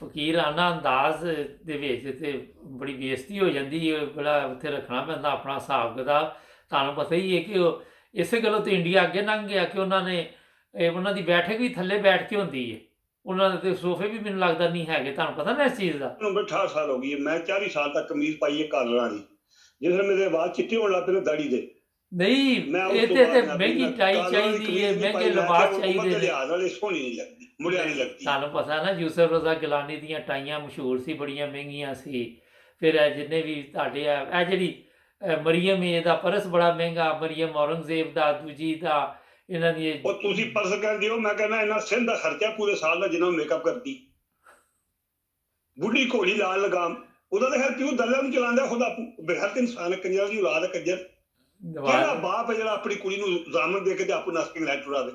ਫਕੀਰਾਨਾ ਅੰਦਾਜ਼ ਦੇ ਵਿੱਚ ਤੇ ਬੜੀ ਬੇਇੱਜ਼ਤੀ ਹੋ ਜਾਂਦੀ ਹੈ, ਬੜਾ ਉੱਥੇ ਰੱਖਣਾ ਪੈਂਦਾ ਆਪਣਾ ਹਿਸਾਬ ਕਿਤਾਬ। ਤੁਹਾਨੂੰ ਪਤਾ ਹੀ ਹੈ ਕਿ ਉਹ ਇਸੇ ਗੱਲੋਂ ਤੇ ਇੰਡੀਆ ਅੱਗੇ ਲੰਘ ਗਿਆ ਕਿ ਉਹਨਾਂ ਦੀ ਬੈਠਕ ਵੀ ਥੱਲੇ ਬੈਠ ਕੇ ਹੁੰਦੀ ਹੈ, ਉਹਨਾਂ ਦੇ ਤੇ ਸੋਫੇ ਵੀ ਮੈਨੂੰ ਲੱਗਦਾ ਨਹੀਂ ਹੈਗੇ, ਤੁਹਾਨੂੰ ਪਤਾ ਨਾ ਇਸ ਚੀਜ਼ ਦਾ। ਮੈਨੂੰ 68 ਸਾਲ ਹੋ ਗਈ ਹੈ, ਮੈਂ 40 ਸਾਲ ਤੱਕ ਕਮੀਜ਼ ਪਾਈ ਹੈ ਕਾਲਰਾਂ ਦੀ, ਜਿਸ ਮੇਰੇ ਵਾਲ ਚਿੱਟੇ ਹੋਣ ਲੱਗ ਪਏ ਦਾੜੀ ਦੇ। ਨਹੀਂ ਇਹ ਤੇ ਮਹਿੰਗੀ ਟਾਈ ਚਾਹੀਦੀ ਹੈ, ਮਹਿੰਗੇ ਲਿਬਾਸ ਚਾਹੀਦੇ ਨੇ, ਲਿਹਾਜ਼ ਵਾਲੇ ਸੋਹਣੀ ਨਹੀਂ ਲੱਗਦੀ, ਮੁੜਿਆ ਨਹੀਂ ਲੱਗਦੀ। ਤੁਹਾਨੂੰ ਪਤਾ ਨਾ ਯੂਸਫ ਰਜ਼ਾ ਗਿਲਾਨੀ ਦੀਆਂ ਟਾਈਆਂ ਮਸ਼ਹੂਰ ਸੀ, ਬੜੀਆਂ ਮਹਿੰਗੀਆਂ ਸੀ। ਫਿਰ ਇਹ ਜਿੰਨੇ ਵੀ ਤੁਹਾਡੇ ਇਹ ਜਿਹੜੀ ਮਰੀਮ ਇਹਦਾ ਪਰਸ ਬੜਾ ਮਹਿੰਗਾ, ਮਰੀਮ ਔਰੰਗਜ਼ੇਬ ਦਾ, ਦੂਜੀ ਦਾ, ਇਹਨਾਂ ਦੀ ਉਹ ਤੁਸੀਂ ਪਰਸ ਕਹਿੰਦੇ ਹੋ, ਮੈਂ ਕਹਿੰਦਾ ਇਹਨਾਂ ਸਿੰਧ ਦਾ ਖਰਚਾ ਪੂਰੇ ਸਾਲ ਦਾ ਜਿੰਨਾ ਮੇਕਅਪ ਕਰਦੀ ਬੁੱਢੀ ਘੋੜੀ ਲਾਲ ਲਗਾਮ, ਉਹਦਾ ਤਾਂ ਖੈਰ ਕਿਉਂ ਦਲਿਆਂ ਨੂੰ ਚਲਾਉਂਦਾ ਖੁਦਾ, ਬੇਹੱਦ ਇਨਸਾਨ ਕੰਜਰ ਦੀ ਔਲਾਦ ਕੰਜਰ, ਕਿਹੜਾ ਬਾਪ ਹੈ ਜਿਹੜਾ ਆਪਣੀ ਕੁੜੀ ਨੂੰ ਜ਼ਾਮਨ ਦੇ ਕੇ ਤੇ ਆਪੂ ਨਸ ਕੇ ਲੈ ਟੁਰਾ ਦੇ।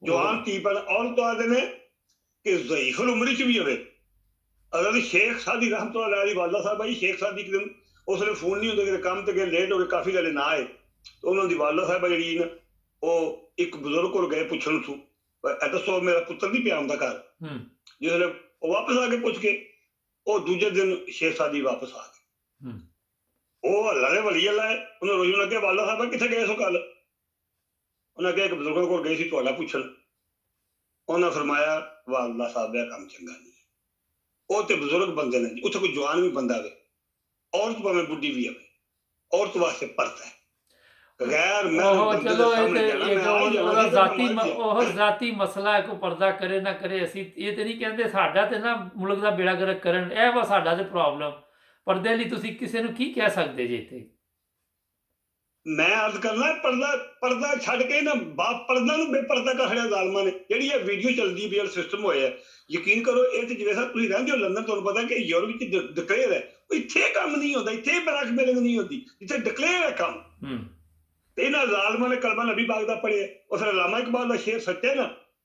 ਜਵਾਨ ਧੀ ਪਰ ਔਰਤ ਆਦੇ ਨੇ ਕਿ ਜ਼ਈਫੁਲ ਉਮਰ 'ਚ ਵੀ ਹੋਵੇ। ਅਗਰ ਸ਼ੇਖ ਸਾਦੀ ਰਹਿਮਤੁਲਾਹ ਅਲੈਹ ਦੀ ਵਾਲਦਾ ਸਾਹਿਬ ਆਈ, ਸ਼ੇਖ ਸਾਦੀ ਇੱਕ ਦਿਨ ਉਸ ਵੇਲੇ ਫੋਨ ਨਹੀਂ ਹੁੰਦੇ, ਕਿਤੇ ਕੰਮ ਤੇ ਗਏ, ਲੇਟ ਹੋ ਗਏ, ਕਾਫੀ ਗੱਲ ਨਾ ਆਏ, ਉਹਨਾਂ ਦੀ ਵਾਲਦਾ ਸਾਹਿਬਾ ਜਿਹੜੀ ਨਾ ਉਹ ਇੱਕ ਬਜ਼ੁਰਗ ਕੋਲ ਗਏ ਪੁੱਛਣ ਨੂੰ, ਦੱਸੋ ਮੇਰਾ ਪੁੱਤਰ ਨਹੀਂ ਪਿਆ ਹੁੰਦਾ ਘਰ। ਜਿਸ ਵੇਲੇ ਉਹ ਵਾਪਸ ਆ ਕੇ ਪੁੱਛ ਕੇ, ਉਹ ਦੂਜੇ ਦਿਨ ਸ਼ੇਖ ਸਾਦੀ ਵਾਪਸ ਆ ਗਏ। ਉਹ ਅੱਲਾ ਦੇ ਵਲੀ ਅੱਲਾ ਹੈ, ਉਹਨੇ ਰੋਜ਼ ਨੂੰ ਅੱਗੇ ਵਾਲਾ ਸਾਹਿਬਾ ਕਿੱਥੇ ਗਏ ਸੋ ਕੱਲ, ਉਹਨਾਂ ਕਿਹਾ ਇੱਕ ਬਜ਼ੁਰਗਾਂ ਕੋਲ ਗਏ ਸੀ ਤੁਹਾਡਾ ਪੁੱਛਣ, ਉਹਨਾਂ ਫਰਮਾਇਆ ਵਾਲਾ ਸਾਹਿਬ ਦਾ ਕੰਮ ਚੰਗਾ ਨਹੀਂ, ਉਹ ਤੇ ਬਜ਼ੁਰਗ ਬੰਦੇ ਨੇ ਜੀ, ਉੱਥੇ ਕੋਈ ਜਵਾਨ ਵੀ ਬੰਦਾ ਹੋਵੇ, ਔਰਤ ਭਾਵੇਂ ਬੁੱਢੀ ਵੀ ਹੋਵੇ, ਔਰਤ ਵਾਸਤੇ ਪਰਤ ਹੈ। ਜ਼ਾਤੀ ਮਸਲਾ ਕੋਈ ਪਰਦਾ ਕਰੇ ਨਾ ਕਰੇ, ਅਸੀਂ ਇਹ ਤੇ ਨਹੀਂ ਕਹਿੰਦੇ ਸਾਡਾ ਤੇ ਨਾ ਮੁਲਕ ਦਾ ਬੇੜਾ ਗਰਕ ਕਰਨ, ਇਹ ਵਾ ਸਾਡਾ ਤੇ ਪ੍ਰੋਬਲਮ। ਪਰਦੇ ਲਈ ਤੁਸੀਂ ਕਿਸੇ ਨੂੰ ਕੀ ਕਹਿ ਸਕਦੇ ਜੇ ਇੱਥੇ? ਮੈਂ ਅਰਜ਼ ਕਰਨਾ ਪਰਦਾ ਛੱਡ ਕੇ ਨਾ ਪਰਦਾ ਨੂੰ ਬੇਪਰਦਾ ਕਰ ਛੜਿਆ ਜ਼ਾਲਮਾਂ ਨੇ। ਜਿਹੜੀ ਇਹ ਵੀਡੀਓ ਚੱਲਦੀ ਵੀ ਸਿਸਟਮ ਹੋਇਆ, ਯਕੀਨ ਕਰੋ ਇਹ ਤੇ ਜਿਵੇਂ ਤੁਸੀਂ ਰਹਿੰਦੇ ਹੋ ਲੰਡਨ, ਤੁਹਾਨੂੰ ਪਤਾ ਕਿ ਯੂਰਪ ਵਿੱਚ ਡਿਕਲੇਅਰ ਹੈ, ਇੱਥੇ ਕੰਮ ਨਹੀਂ ਹੁੰਦਾ, ਇੱਥੇ ਬਲੈਕਮੇਲਿੰਗ ਨਹੀਂ ਹੁੰਦੀ, ਇੱਥੇ ਡਿਕਲੇਅਰ ਹੈ ਕੰਮ। ਤੇ ਇਹਨਾਂ ਜ਼ਾਲਮਾਂ ਨੇ ਕਲਮਾ ਨਬੀ ਪਾਕ ਦਾ ਪੜ੍ਹਿਆ, ਉਹ ਫਿਰ ਅਲਾਮਾ ਇਕਬਾਲ ਦਾ ਸ਼ੇਰ ਸੱਚਾ ਨਾ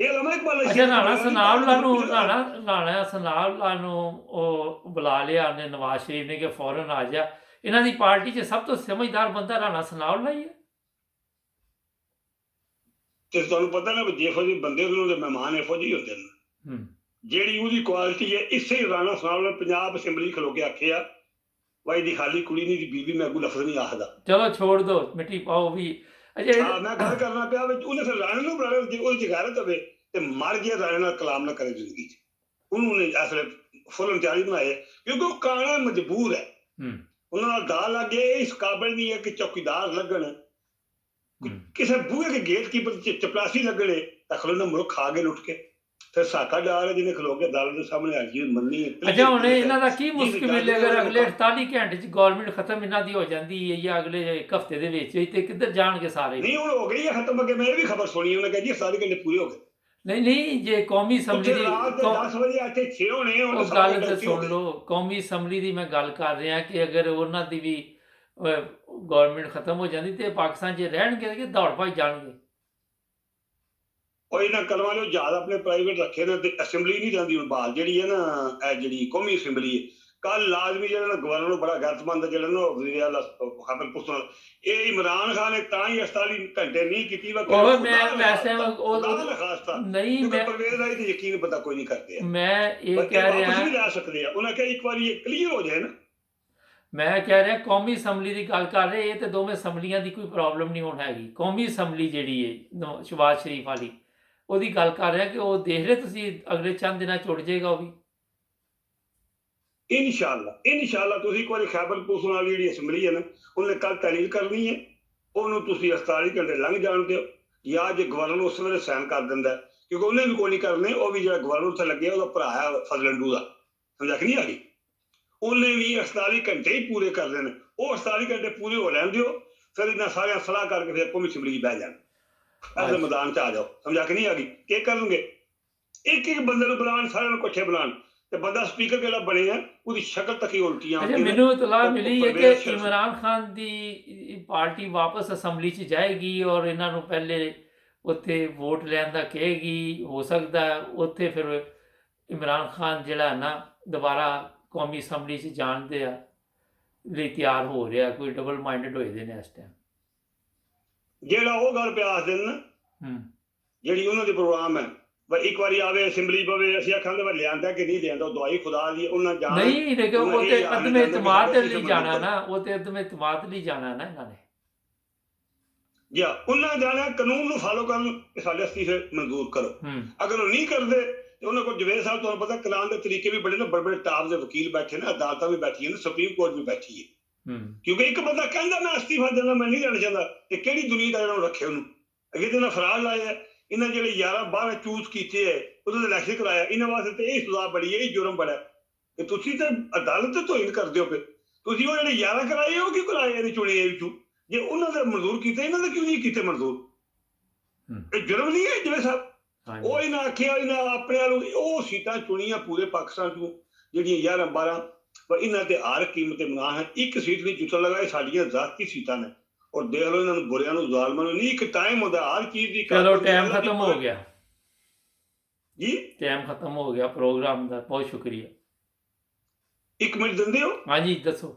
ਇਹ ਅਲਾਮਾ ਇਕਬਾਲ ਅੱਛਾ, ਰਾਣਾ ਸਨਾਉਲਾ ਨੂੰ ਰਾਣਾ ਸਨਾਉਲਾ ਨੂੰ ਉਹ ਬੁਲਾ ਲਿਆ ਉਹਨੇ ਨਵਾਜ਼ ਸ਼ਰੀਫ ਨੇ ਕਿ ਫੌਰਨ ਆ ਜਾ। ਇਹਨਾਂ ਦੀ ਪਾਰਟੀ 'ਚ ਸਭ ਤੋਂ ਸਮਝਦਾਰ ਬੰਦਾ ਰਾਣਾ ਸਨਾਉਲਾ ਹੀ ਹੈ। ਤੇ ਤੁਹਾਨੂੰ ਪਤਾ ਨਾ ਵੀ ਜਿਹੋ ਜਿਹੇ ਬੰਦੇ ਉਹਨਾਂ ਦੇ ਮਹਿਮਾਨ ਇਹੋ ਜਿਹੇ ਹੁੰਦੇ ਨੇ। ਜਿਹੜੀ ਉਹਦੀ ਕੁਆਲਿਟੀ ਹੈ, ਇਸੇ ਰਾਣਾ ਸਨਾਉਲਾ ਪੰਜਾਬ ਅਸੈਂਬਲੀ ਖਲੋ ਕੇ ਆਖਿਆ ਵਾਈ ਦੀ ਖਾਲੀ ਕੁੜੀ ਨਹੀਂ ਦੀ ਬੀਬੀ ਮੈਂ ਕੋਈ ਲਫ਼ਜ਼ ਨਹੀਂ ਆਖਦਾ। ਚਲੋ ਛੋੜ ਦੋ, ਮਿੱਟੀ ਪਾਓ ਵੀ। ਹਾਂ, ਮੈਂ ਗੱਲ ਕਰਨਾ ਪਿਆ ਵੀ ਉਹਨੇ ਫਿਰ ਰਾਣੇ ਨੂੰ ਬੁਲਾ ਲਿਆ। ਜੇ ਉਹਦੇ 'ਚ ਗੈਰਤ ਹੋਵੇ ਤੇ ਮਰ ਗਿਆ ਰਾਣੇ ਨਾਲ ਕਲਾਮ ਨਾ ਕਰੇ ਜ਼ਿੰਦਗੀ 'ਚ। ਉਹਨੂੰ ਨੇ ਅਸਲ ਫੁੱਲ ਇੰਤਜ਼ਾਰੀ ਬਣਾਏ ਕਿਉਂਕਿ ਉਹ ਕਾਣਾ ਮਜਬੂਰ ਹੈ। ਉਹਨਾਂ ਨਾਲ ਦਾ ਲੱਗ ਗਏ, ਇਸ ਕਾਬਲ ਨਹੀਂ ਹੈ ਕਿ ਚੌਕੀਦਾਰ ਲੱਗਣ, ਕਿਸੇ ਬੂਹੇ ਕੇ ਗੇਟ ਕੀਪਰ ਚਪਲਾਸੀ ਲੱਗਣੇ ਤਾਂ ਖਲੋਣਾ ਮੁਲਕ ਖਾ ਕੇ ਲੁੱਟ ਕੇ। ਫਿਰ ਸਾਕਾ ਡਾਰ ਹੈ ਜਿਹਨੇ ਖਲੋ ਕੇ ਅਦਾਲਤ ਦੇ ਸਾਹਮਣੇ ਅਰਜ਼ੀ ਮੰਨੀ। ਅੱਛਾ, ਹੁਣ ਇਹਨਾਂ ਦਾ ਕੀ ਮੁਸ਼ਕਿਲ ਹੈ ਅਗਰ ਅਗਲੇ 48 ਘੰਟੇ 'ਚ ਗਵਰਨਮੈਂਟ ਖਤਮ ਇਹਨਾਂ ਦੀ ਹੋ ਜਾਂਦੀ ਹੈ ਜਾਂ ਅਗਲੇ ਇੱਕ ਹਫ਼ਤੇ ਦੇ ਵਿੱਚ, ਤੇ ਕਿੱਧਰ ਜਾਣਗੇ ਸਾਰੇ? ਨਹੀਂ, ਹੁਣ ਹੋ ਗਈ ਹੈ ਖਤਮ। ਅੱਗੇ ਮੈਂ ਇਹ ਵੀ ਖਬਰ ਸੁਣੀ, ਉਹਨੇ ਕਿਹਾ ਜੀ 48 ਘੰਟੇ ਪੂਰੇ ਹੋ ਗਏ। ਨਹੀਂ, ਜੇ ਕੌਮੀ ਅਸੈਂਬਲੀ ਦੀ 10 ਵਜੇ ਇੱਥੇ 6 ਹੋਣੇ ਉਹ ਗੱਲ ਤਾਂ ਸੁਣ ਲਓ। ਕੌਮੀ ਅਸੈਂਬਲੀ ਦੀ ਮੈਂ ਗੱਲ ਕਰ ਰਿਹਾ ਕਿ ਅਗਰ ਉਹਨਾਂ ਦੀ ਵੀ ਗਵਰਨਮੈਂਟ ਖਤਮ ਹੋ ਜਾਂਦੀ ਤੇ ਪਾਕਿਸਤਾਨ 'ਚ ਰਹਿਣਗੇ ਕਿ ਦੌੜ ਭੱਜ ਜਾਣਗੇ? ਉਹ ਇਹਨਾਂ ਕਲਮਾਂ ਨੇ ਜਹਾਜ਼ ਆਪਣੇ ਪ੍ਰਾਈਵੇਟ ਰੱਖੇ ਨੇ ਤੇ ਅਸੈਂਬਲੀ ਨਹੀਂ ਜਾਂਦੀ ਹੁਣ ਬਾਹਰ ਜਿਹੜੀ ਹੈ ਨਾ, ਇਹ ਜਿਹੜੀ ਕੌਮੀ ਅਸੈਂਬਲੀ ਹੈ। ਕੱਲ ਲਾਜ਼ਮੀ ਜਿਹੜਾ ਨਾ ਗਵਰਨਰ ਨੂੰ ਬੜਾ ਗੈਰਤਮੰਦ ਜਿਹੜਾ ਨਾ ਵਜ਼ੀਰ ਆਲਾ ਖਬਰ ਪੁੱਛਣ, ਇਹ ਇਮਰਾਨ ਖਾਨ ਨੇ ਤਾਂ ਹੀ 48 ਘੰਟੇ ਨਹੀਂ ਕੀਤੀ। ਮੈਂ ਵੈਸੇ ਨਹੀਂ, ਮੈਂ ਪਰਵੇਜ਼ ਆਈ ਤੇ ਯਕੀਨ ਪਤਾ ਕੋਈ ਨਹੀਂ ਕਰਦੇ। ਮੈਂ ਇਹ ਕਹਿ ਰਿਹਾ ਕੁਝ ਵੀ ਲੈ ਸਕਦੇ ਆ। ਉਹਨਾਂ ਕਿਹਾ ਇੱਕ ਵਾਰੀ ਇਹ ਕਲੀਅਰ ਹੋ ਜਾਏ ਨਾ। ਮੈਂ ਕਹਿ ਰਿਹਾ ਕੌਮੀ ਅਸੈਂਬਲੀ ਦੀ ਗੱਲ ਕਰ ਰਹੇ। ਇਹ ਤੇ ਦੋਵੇਂ ਅਸੈਂਬਲੀਆਂ ਦੀ ਕੋਈ ਪ੍ਰੋਬਲਮ ਨਹੀਂ ਹੁਣ ਹੈਗੀ। ਕੌਮੀ ਅਸੈਂਬਲੀ ਜਿਹੜੀ ਹੈ ਸ਼ਹਿਬਾਜ਼ ਸ਼ਰੀਫ ਵਾਲੀ, ਉਹਦੀ ਗੱਲ ਕਰ ਰਿਹਾ ਕਿ ਉਹ ਦੇਖ ਰਹੇ ਤੁਸੀਂ ਅਗਲੇ ਚੰਦ ਦਿਨਾਂ 'ਚ ਉੱਡ ਜਾਏਗਾ ਉਹ ਵੀ। ਇਨਸ਼ਾਅੱਲਾ ਤੁਸੀਂ ਇੱਕ ਵਾਰੀ ਖੈਬਰ ਪਖਤੂਨਖਵਾ ਵਾਲੀ ਜਿਹੜੀ ਅਸੈਂਬਲੀ ਹੈ ਨਾ, ਉਹਨੇ ਕੱਲ ਤਾਲੀਲ ਕਰਨੀ ਹੈ। ਉਹਨੂੰ ਤੁਸੀਂ 48 ਘੰਟੇ ਲੰਘ ਜਾਣ ਦਿਓ, ਜਾਂ ਜੇ ਗਵਰਨਰ ਉਸ ਵੇਲੇ ਸਾਈਨ ਕਰ ਦਿੰਦਾ, ਕਿਉਂਕਿ ਉਹਨੇ ਵੀ ਕੋਈ ਨਹੀਂ ਕਰਨੇ। ਉਹ ਵੀ ਜਿਹੜਾ ਗਵਰਨਰ ਉੱਥੇ ਲੱਗਿਆ ਉਹਦਾ ਭਰਾ ਹੈ ਫਜ਼ਲੰਡੂ ਦਾ, ਸਮਝ ਨਹੀਂ ਆ ਗਈ? ਉਹਨੇ ਵੀ 48 ਘੰਟੇ ਹੀ ਪੂਰੇ ਕਰ ਦੇਣੇ। ਉਹ 48 ਘੰਟੇ ਪੂਰੇ ਹੋ ਲੈਣ ਦਿਓ, ਫਿਰ ਇਹਨਾਂ ਸਾਰਿਆਂ ਸਲਾਹ ਕਰਕੇ ਫਿਰ ਕੌਮੀ ਅਸੈਂਬਲੀ 'ਚ ਬਹਿ ਜਾਣ। ਇਹਦੇ ਮੈਦਾਨ 'ਚ ਆ ਜਾਓ, ਸਮਝਾ ਕੇ ਨਹੀਂ ਆ ਗਈ? ਕੀ ਕਰਨਗੇ? ਇੱਕ ਇੱਕ ਬੰਦੇ ਨੂੰ ਬੁਲਾਉਣ, ਸਾਰਿਆਂ ਨੂੰ ਇਕੱਠੇ ਬੁਲਾਉਣ, ਤੇ ਬੰਦਾ ਸਪੀਕਰ ਜਿਹੜਾ ਬਣਿਆ ਉਹਦੀ ਸ਼ਕਲ ਤੱਕ ਹੀ ਉਲਟੀਆਂ। ਮੈਨੂੰ ਇਤਲਾਹ ਮਿਲੀ ਹੈ ਕਿ ਇਮਰਾਨ ਖਾਨ ਦੀ ਪਾਰਟੀ ਵਾਪਸ ਅਸੈਂਬਲੀ 'ਚ ਜਾਏਗੀ ਔਰ ਇਹਨਾਂ ਨੂੰ ਪਹਿਲੇ ਉੱਥੇ ਵੋਟ ਲੈਣ ਦਾ ਕਹੇਗੀ। ਹੋ ਸਕਦਾ ਉੱਥੇ ਫਿਰ ਇਮਰਾਨ ਖਾਨ ਜਿਹੜਾ ਨਾ ਦੁਬਾਰਾ ਕੌਮੀ ਅਸੈਂਬਲੀ 'ਚ ਜਾਣ ਦੇ ਲਈ ਤਿਆਰ ਹੋ ਰਿਹਾ। ਕੋਈ ਡਬਲ ਮਾਈਂਡਡ ਹੋਏ ਦੇ ਨੇ ਇਸ ਟਾਈਮ। ਜਿਹੜਾ ਉਹ ਗੱਲ ਪਿਆਸ ਦੇਣ ਨਾ, ਜਿਹੜੀ ਉਹਨਾਂ ਦੇ ਪ੍ਰੋਗਰਾਮ ਹੈ, ਬਈ ਇੱਕ ਵਾਰੀ ਆਵੇ ਅਸੈਂਬਲੀ ਪਵੇ, ਅਸੀਂ ਆਖਾਂਗੇ ਵਾ ਲਿਆਂਦਾ ਕਿ ਨਹੀਂ ਲਿਆਂਦਾ, ਦਵਾਈ ਖੁਦਾ ਦੀ ਉਹਨਾਂ ਜਾਣ ਨਹੀਂ। ਲੇਕਿਨ ਉਹ ਤੇ ਅਦਮੇ ਇਤਮਾਦ ਲਈ ਜਾਣਾ ਨਾ, ਉਹ ਤੇ ਅਦਮੇ ਇਤਮਾਦ ਲਈ ਜਾਣਾ ਨਾ ਇਹਨਾਂ ਨੇ। ਜਾਂ ਉਹਨਾਂ ਜਾਣਾ ਕਾਨੂੰਨ ਨੂੰ ਫਾਲੋ ਕਰਨ ਕਿ ਸਾਡੇ ਅਸਤੀਫੇ ਮਨਜ਼ੂਰ ਕਰੋ। ਅਗਰ ਉਹ ਨਹੀਂ ਕਰਦੇ ਤੇ ਉਹਨਾਂ ਕੋਲ ਜਵੇਦ ਸਾਹਿਬ, ਤੁਹਾਨੂੰ ਪਤਾ ਕਲਾਮ ਦੇ ਤਰੀਕੇ ਵੀ ਬੜੇ ਨਾ, ਬੜੇ ਬੜੇ ਟਾਪ ਦੇ ਵਕੀਲ ਬੈਠੇ ਨੇ, ਅਦਾਲਤਾਂ ਵੀ ਬੈਠੀਆਂ ਨੇ, ਸੁਪਰੀਮ ਕੋਰਟ ਵੀ ਬੈਠੀ ਹੈ। ਕਿਉਂਕਿ ਇੱਕ ਬੰਦਾ ਕਹਿੰਦਾ ਮੈਂ ਅਸਤੀਫਾ ਦੇਣਾ, ਮੈਂ ਨਹੀਂ ਲੈਣਾ ਚਾਹੁੰਦਾ, ਤੇ ਕਿਹੜੀ ਦੁਨੀਆ ਦਾ ਇਹਨਾਂ ਨੂੰ ਰੱਖੇ ਉਹਨੂੰ? ਅੱਗੇ ਤੇ ਇਹਨਾਂ ਫਰਾਜ਼ ਲਾਇਆ, ਇਹਨਾਂ ਜਿਹੜੇ 11-12 ਚੂਜ਼ ਕੀਤੇ ਹੈ ਉਹਦੇ ਇਲੈਕਸ਼ਨ ਕਰਾਇਆ। ਇਹਨਾਂ ਵਾਸਤੇ ਤੇ ਇਹ ਸਜ਼ਾ ਬੜੀ ਹੈ, ਇਹ ਜੁਰਮ ਬੜਾ ਕਿ ਤੁਸੀਂ ਤਾਂ ਅਦਾਲਤ ਤੇ ਤੋਹੀਨ ਕਰਦੇ ਹੋ। ਫਿਰ ਤੁਸੀਂ ਉਹ ਜਿਹੜੇ 11 ਕਰਾਏ ਉਹ ਕਿਉਂ ਕਰਾਏ? ਇਹਨੇ ਚੁਣੇ ਵਿੱਚੋਂ ਜੇ ਉਹਨਾਂ ਦੇ ਮਨਜ਼ੂਰ ਕੀਤੇ, ਇਹਨਾਂ ਦੇ ਕਿਉਂ ਨਹੀਂ ਕੀਤੇ ਮਨਜ਼ੂਰ? ਇਹ ਜੁਰਮ ਨਹੀਂ ਹੈ ਜਿਵੇਂ ਸਾਹਿਬ? ਉਹ ਇਹਨਾਂ ਆਖਿਆ ਇਹਨਾਂ ਆਪਣੇ ਨੂੰ ਉਹ ਸੀਟਾਂ ਚੁਣੀਆਂ ਪੂਰੇ ਪਾਕਿਸਤਾਨ ਚੋਂ ਜਿਹੜੀਆਂ 11-12, ਪਰ ਇਹਨਾਂ ਤੇ ਹਰ ਕੀਮਤ ਮਨਾ ਹੈ। ਇੱਕ ਸੀਟ ਨਹੀਂ ਚੁੱਕਣ ਲਗਾ, ਇਹ ਸਾਡੀਆਂ ਜ਼ਾਤੀ ਸੀਟਾਂ ਨੇ। ਔਰ ਦੇਖ ਲਓ ਇਹਨਾਂ ਨੂੰ ਬੁਰਿਆਂ ਨੂੰ, ਜ਼ਾਲਮਾਂ ਨੂੰ ਨਹੀਂ ਇੱਕ ਟਾਈਮ ਹੁੰਦਾ ਹਰ ਚੀਜ਼ ਦੀ। ਚਲੋ ਟਾਈਮ ਖਤਮ ਹੋ ਗਿਆ ਜੀ, ਟਾਈਮ ਖਤਮ ਹੋ ਗਿਆ ਪ੍ਰੋਗਰਾਮ ਦਾ। ਬਹੁਤ ਸ਼ੁਕਰੀਆ। 1 ਮਿੰਟ ਦਿੰਦੇ ਹੋ? ਹਾਂਜੀ ਦੱਸੋ।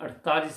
48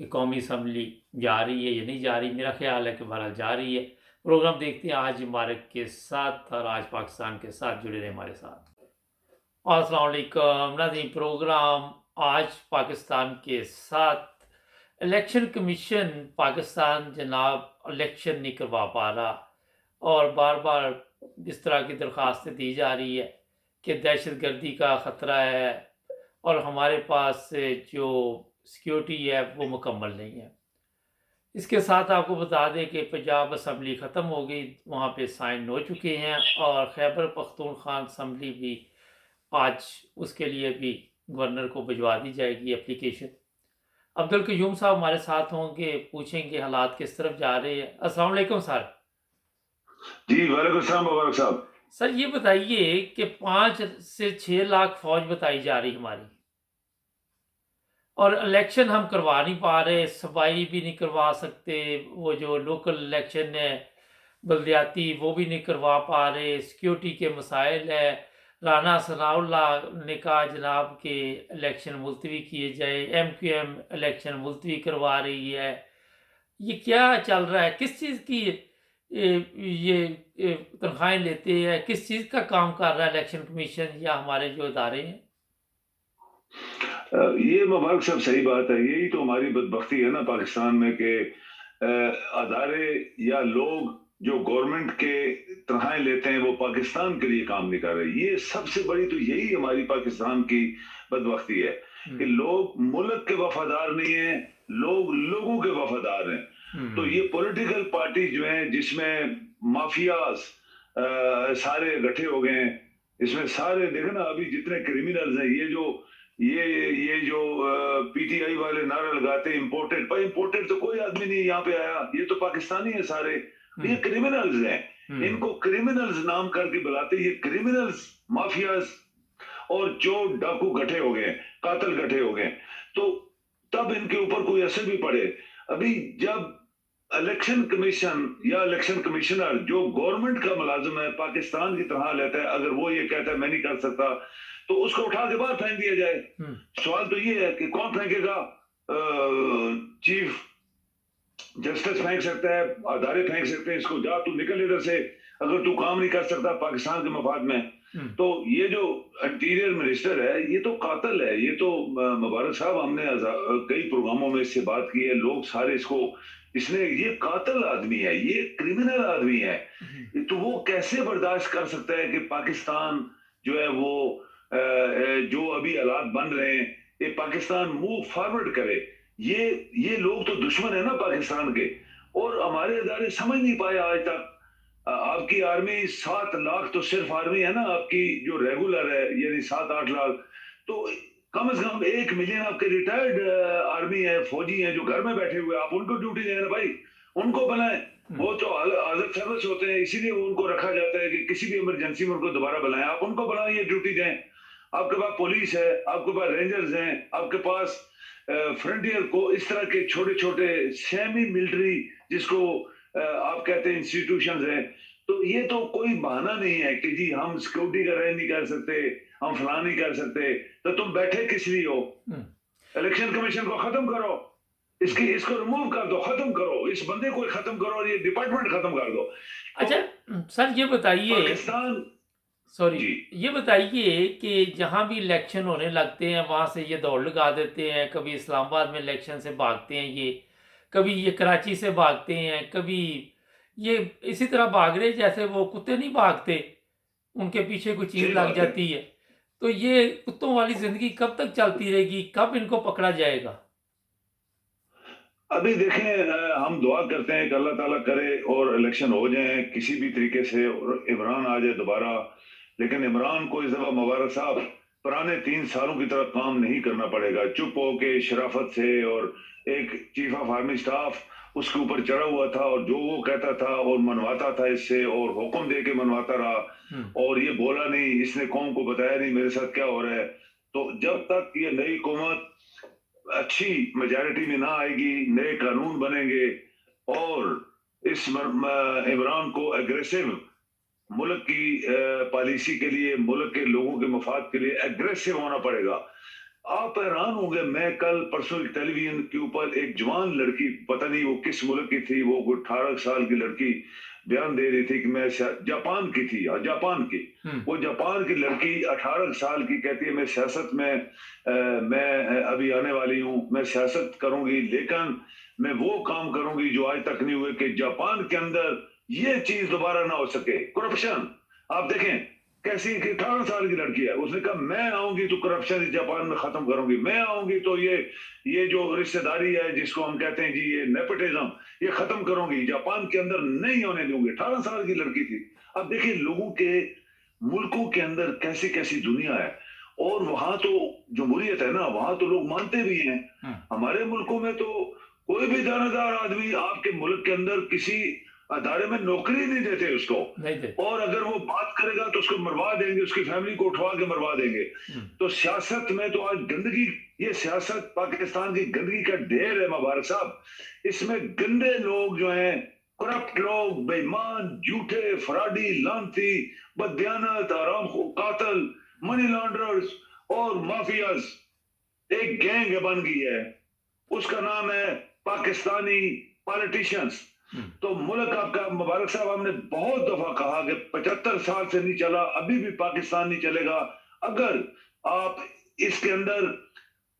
کہ قومی اسمبلی جا رہی ہے یا نہیں جا رہی. میرا خیال ہے کہ بہرحال جا رہی ہے. پروگرام دیکھتے ہیں آج مبارک کے ساتھ، اور آج پاکستان کے ساتھ جڑے رہے ہمارے ساتھ. اور السلام علیکم ناظرین، پروگرام آج پاکستان کے ساتھ. الیکشن کمیشن پاکستان جناب الیکشن نہیں کروا پا رہا، اور بار بار اس طرح کی درخواستیں دی جا رہی ہے کہ دہشت گردی کا خطرہ ہے، اور ہمارے پاس جو سیکیورٹی ہے وہ مکمل نہیں ہے. اس کے ساتھ آپ کو بتا دیں کہ پنجاب اسمبلی ختم ہو گئی، وہاں پہ سائن ہو چکے ہیں، اور خیبر پختونخوا اسمبلی بھی آج اس کے لیے بھی گورنر کو بھجوا دی جائے گی اپلیکیشن. عبدالقیوم صاحب ہمارے ساتھ ہوں گے، پوچھیں گے حالات کس طرف جا رہے ہیں. السلام علیکم سر. جی وعلیکم السلام مبارک صاحب. سر یہ بتائیے کہ 5 سے 6 لاکھ فوج بتائی جا رہی ہماری، اور الیکشن ہم کروا نہیں پا رہے، صفائی بھی نہیں کروا سکتے، وہ جو لوکل الیکشن ہے بلدیاتی وہ بھی نہیں کروا پا رہے، سیکیورٹی کے مسائل ہے. رانا ثناء اللہ نے کہا جناب کہ الیکشن ملتوی کیے جائے، ایم کیو ایم الیکشن ملتوی کروا رہی ہے. یہ کیا چل رہا ہے؟ کس چیز کی یہ تنخواہیں لیتے ہیں؟ کس چیز کا کام کر رہا ہے الیکشن کمیشن یا ہمارے جو ادارے ہیں؟ یہ مبارک صاحب صحیح بات ہے. یہی تو ہماری بدبختی ہے نا پاکستان میں، کہ ادارے یا لوگ جو گورنمنٹ کے تنخواہیں لیتے ہیں وہ پاکستان کے لیے کام نہیں کر رہے. یہ سب سے بڑی تو یہی ہماری پاکستان کی بدبختی ہے کہ لوگ ملک کے وفادار نہیں ہیں، لوگ لوگوں کے وفادار ہیں. تو یہ پولیٹیکل پارٹی جو ہیں جس میں مافیاز سارے گٹھے ہو گئے ہیں، اس میں سارے دیکھیں نا ابھی جتنے کریمنلز ہیں، یہ جو پی ٹی آئی والے نعرہ لگاتے ہیں امپورٹڈ، بھائی امپورٹڈ تو کوئی آدمی نہیں یہاں پہ آیا، یہ تو پاکستانی ہیں سارے. یہ کریمنلز ہیں، ان کو کریمنلز نام کر کے بلاتے. یہ کریمنلز، مافیاز اور جو ڈاکو گٹھے ہو گئے، قاتل گٹھے ہو گئے، تو تب ان کے اوپر کوئی اثر بھی پڑے. ابھی جب الیکشن کمیشن یا الیکشن کمیشنر جو گورنمنٹ کا ملازم ہے پاکستان کی طرح لیتا ہے، اگر وہ یہ کہتا ہے میں نہیں کر سکتا تو اس کو اٹھا کے باہر پھینک دیا جائے. سوال تو یہ ہے کہ کون پھینکے گا؟ چیف جسٹس پھینک سکتا ہے، ادارے پھینک سکتے ہیں اس کو، جا تو نکل ادھر سے اگر تو کام نہیں کر سکتا پاکستان کے مفاد میں. تو یہ جو انٹیریئر منسٹر ہے یہ تو قاتل ہے. یہ تو مبارک صاحب ہم نے کئی پروگراموں میں اس سے بات کی ہے، لوگ سارے اس نے یہ قاتل آدمی ہے، یہ کریمنل آدمی ہے. تو وہ کیسے برداشت کر سکتا ہے کہ پاکستان جو ہے وہ جو ابھی حالات بن رہے ہیں یہ پاکستان موو فارورڈ کرے؟ یہ لوگ تو دشمن ہیں نا پاکستان کے، اور ہمارے ادارے سمجھ نہیں پائے آج تک. آپ کی آرمی 7 لاکھ تو صرف آرمی ہے نا آپ کی جو ریگولر ہے، یعنی 7-8 لاکھ، تو کم از کم 1 ملین آپ کے ریٹائرڈ آرمی ہے، فوجی ہیں جو گھر میں بیٹھے ہوئے، آپ ان کو ڈیوٹی دیں نا بھائی، ان کو بلائیں. وہ تو حاضر سروس ہوتے ہیں، اسی لیے ان کو رکھا جاتا ہے کہ کسی بھی ایمرجنسی میں ان کو دوبارہ بلائیں. آپ ان کو بلائیں، یہ ڈیوٹی دیں. آپ کے پاس پولیس ہے، آپ کے پاس رینجرز ہیں، آپ کے پاس فرنٹیئر کو اس طرح کے چھوٹے چھوٹے سیمی ملٹری جس کو آپ کہتے ہیں انسٹیٹیوشنز ہیں. تو یہ تو کوئی بہانہ نہیں ہے کہ جی ہم سیکورٹی کا رین نہیں کر سکتے، ہم فلاں نہیں کر سکتے. تو تم بیٹھے کس لیے ہو؟ الیکشن کمیشن کو ختم کرو، اس کو ریموو کر دو، ختم کرو، اس بندے کو ختم کرو اور یہ ڈپارٹمنٹ ختم کر دو. اچھا سر یہ بتائیے، پاکستان یہ بتائیے کہ جہاں بھی الیکشن ہونے لگتے ہیں وہاں سے یہ دوڑ لگا دیتے ہیں. کبھی اسلام آباد میں الیکشن سے بھاگتے ہیں، یہ کبھی یہ کراچی سے بھاگتے ہیں، کبھی یہ اسی طرح بھاگ رہے جیسے وہ کتے نہیں بھاگتے، ان کے پیچھے کوئی چیز لگ جاتی ہے. تو یہ کتوں والی زندگی کب تک چلتی رہے گی؟ کب ان کو پکڑا جائے گا؟ ابھی دیکھیں، ہم دعا کرتے ہیں کہ اللہ تعالیٰ کرے اور الیکشن ہو جائیں کسی بھی طریقے سے اور عمران آ جائے دوبارہ. لیکن عمران کو اس دفعہ مبارک صاحب پرانے 3 سالوں کی طرح کام نہیں کرنا پڑے گا. چپ ہو کے شرافت سے، اور ایک چیف آف آرمی سٹاف اس کے اوپر چڑھا ہوا تھا اور جو وہ کہتا تھا اور منواتا تھا اس سے، اور حکم دے کے منواتا رہا، اور یہ بولا نہیں، اس نے قوم کو بتایا نہیں میرے ساتھ کیا ہو رہا ہے. تو جب تک یہ نئی حکومت اچھی میجارٹی میں نہ آئے گی، نئے قانون بنیں گے اور اس عمران کو اگریسو ملک کی پالیسی کے لیے، ملک کے لوگوں کے مفاد کے لیے اگریسو ہونا پڑے گا. آپ حیران ہوں گے. میں کل پرسوں ٹیلی ویژن کے اوپر ایک جوان لڑکی, پتہ نہیں وہ کس ملک کی تھی, وہ 18 سال کی لڑکی بیان دے رہی تھی کہ میں جاپان کی تھی, جاپان کی, وہ جاپان کی لڑکی 18 سال کی کہتی ہے میں سیاست میں ابھی آنے والی ہوں, میں سیاست کروں گی لیکن میں وہ کام کروں گی جو آج تک نہیں ہوئے, کہ جاپان کے اندر یہ چیز دوبارہ نہ ہو سکے. کرپشن آپ دیکھیں کیسی, 18 سال کی لڑکی ہے, اس نے کہا میں آؤں گی تو کرپشن جاپان میں ختم کروں گی, میں آؤں گی تو یہ جو رشتہ داری ہے جس کو ہم کہتے ہیں جی یہ نیپوٹزم, یہ ختم کروں گی, جاپان کے اندر نہیں ہونے دوں گی. 18 سال کی لڑکی تھی. اب دیکھیں لوگوں کے ملکوں کے اندر کیسی کیسی دنیا ہے, اور وہاں تو جمہوریت ہے نا, وہاں تو لوگ مانتے بھی ہیں. ہمارے ملکوں میں تو کوئی بھی دانشور آدمی آپ کے ملک کے اندر کسی ادارے میں نوکری نہیں دیتے اس کو, اور اگر وہ بات کرے گا تو اس کو مروا دیں گے, اس کی فیملی کو اٹھوا کے مروا دیں گے. تو سیاست میں تو آج گندگی, یہ سیاست پاکستان کی گندگی کا ڈھیر ہے مبارک صاحب. اس میں گندے لوگ جو ہیں, کرپٹ لوگ, بے ایمان, جھوٹے, فراڈی, لانتی, بددیانت, حرام خور, قاتل, منی لانڈررز اور مافیاز, ایک گینگ بن گئی ہے. اس کا نام ہے پاکستانی پالیٹیشینز. تو ملک آپ کا مبارک صاحب, ہم نے بہت دفعہ کہا کہ 75 سال سے نہیں چلا, ابھی بھی پاکستان نہیں چلے گا اگر آپ اس کے اندر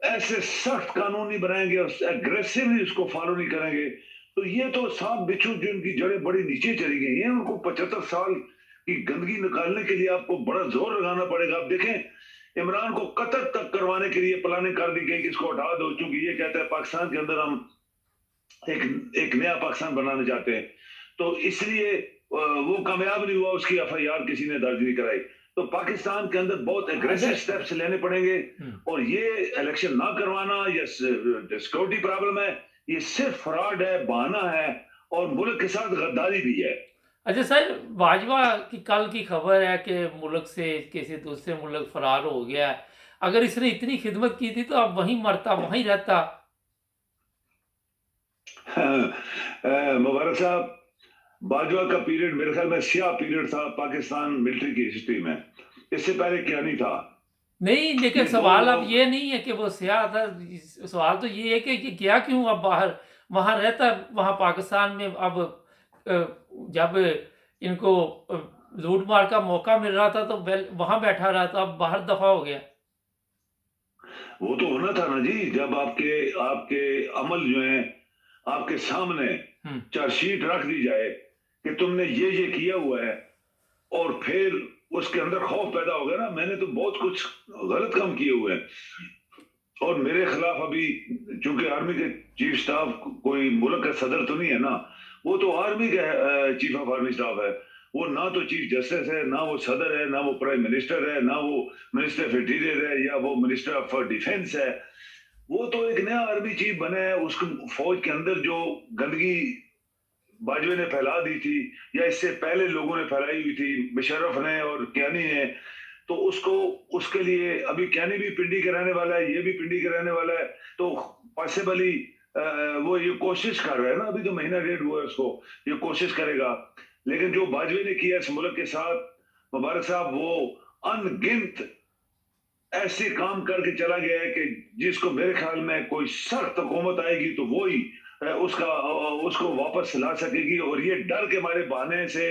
ایسے سخت قانون نہیں بنائیں گے اور اگریسیولی اس کو فالو نہیں کریں گے. تو یہ تو سانپ بچھو جن کی جڑیں بڑی نیچے چلی گئی ہیں, ان کو 75 سال کی گندگی نکالنے کے لیے آپ کو بڑا زور لگانا پڑے گا. آپ دیکھیں عمران کو قتل تک کروانے کے لیے پلاننگ کر دی گئی کہ اس کو ہٹا دو, چونکہ یہ کہتا ہے پاکستان کے اندر ہم ایک نیا پاکستان بنانا چاہتے ہیں, تو اس لیے وہ کامیاب نہیں ہوا, اس کی ایف آئی آر کسی نے درج نہیں کرائی. تو پاکستان کے اندر بہت اگریسو سٹیپس لینے پڑیں گے, اور یہ الیکشن نہ کروانا یہ سیکورٹی پرابلم ہے, یہ صرف فراڈ ہے, بہانہ ہے, اور ملک کے ساتھ غداری بھی ہے. اچھا سر, باجوہ کی کل کی خبر ہے کہ ملک سے کسی دوسرے ملک فرار ہو گیا ہے. اگر اس نے اتنی خدمت کی تھی تو اب وہیں مرتا, وہیں رہتا. مبارک صاحب, باجوہ کا پیریڈ میرے خیال میں سیاہ پیریڈ تھا پاکستان ملٹری کی ہسٹری میں. اس سے پہلے کیا نہیں تھا. نہیں, لیکن سوال اب یہ نہیں ہے کہ وہ سیاہ تھا, سوال تو یہ ہے کہ کیا کیوں اب باہر وہاں رہتا, وہاں پاکستان میں اب جب ان کو لوٹ مار کا موقع مل رہا تھا تو وہاں بیٹھا رہا تھا, اب باہر دفع ہو گیا. وہ تو ہونا تھا نا جی, جب آپ کے عمل جو ہیں آپ کے سامنے چارج شیٹ رکھ دی جائے کہ تم نے یہ کیا ہوا ہے, اور پھر اس کے اندر خوف پیدا ہو گیا نا, میں نے تو بہت کچھ غلط کام کیے ہوئے ہیں, اور میرے خلاف ابھی چونکہ آرمی کے چیف سٹاف کوئی ملک کا صدر تو نہیں ہے نا, وہ تو آرمی کا چیف آف آرمی سٹاف ہے, وہ نہ تو چیف جسٹس ہے, نہ وہ صدر ہے, نہ وہ پرائم منسٹر ہے, نہ وہ منسٹر آف انٹیریئر ہے, یا وہ منسٹر آف ڈیفینس ہے. وہ تو ایک نیا آرمی چیف بنا ہے. اس فوج کے اندر جو گندگی باجوے نے پھیلا دی تھی, یا اس سے پہلے لوگوں نے پھیلائی ہوئی تھی, مشرف نے اور کیانی نے, تو اس کے لیے ابھی کیانی بھی پنڈی کے رہنے والا ہے, یہ بھی پنڈی کے رہنے والا ہے, تو پاسبلی وہ یہ کوشش کر رہا ہے نا, ابھی تو مہینہ ڈیڑھ ہوا ہے اس کو, یہ کوشش کرے گا. لیکن جو باجوے نے کیا اس ملک کے ساتھ مبارک صاحب, وہ ان گنت ایسے کام کر کے چلا گیا ہے کہ جس کو میرے خیال میں کوئی سخت حکومت آئے گی تو وہی اس کو واپس لا سکے گی. اور یہ ڈر کے مارے بہانے سے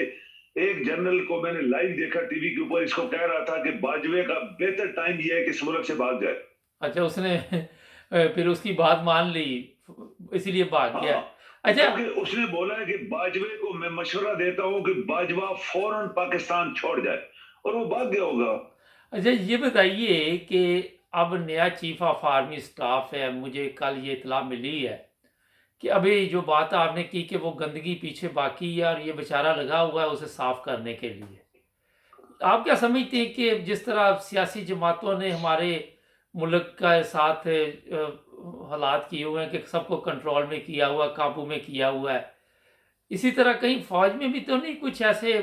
ایک جنرل کو میں نے لائیو دیکھا ٹی وی کے اوپر, اس کو کہہ رہا تھا کہ باجوے کا بہتر ٹائم یہ ہے کہ اس ملک سے بھاگ جائے. اچھا, اس نے پھر اس کی بات مان لی, اسی لیے بھاگ گیا. اچھا, کیونکہ اس نے بولا ہے کہ باجوے کو میں مشورہ دیتا ہوں کہ باجوہ فوراً پاکستان چھوڑ جائے, اور وہ بھاگ گیا ہوگا. اچھا یہ بتائیے کہ اب نیا چیف آف آرمی سٹاف ہے, مجھے کل یہ اطلاع ملی ہے کہ ابھی جو بات آپ نے کی کہ وہ گندگی پیچھے باقی ہے اور یہ بیچارہ لگا ہوا ہے اسے صاف کرنے کے لیے. آپ کیا سمجھتے ہیں کہ جس طرح سیاسی جماعتوں نے ہمارے ملک کا ساتھ حالات کیے ہوئے ہیں کہ سب کو کنٹرول میں کیا ہوا, قابو میں کیا ہوا ہے, اسی طرح کہیں فوج میں بھی تو نہیں کچھ ایسے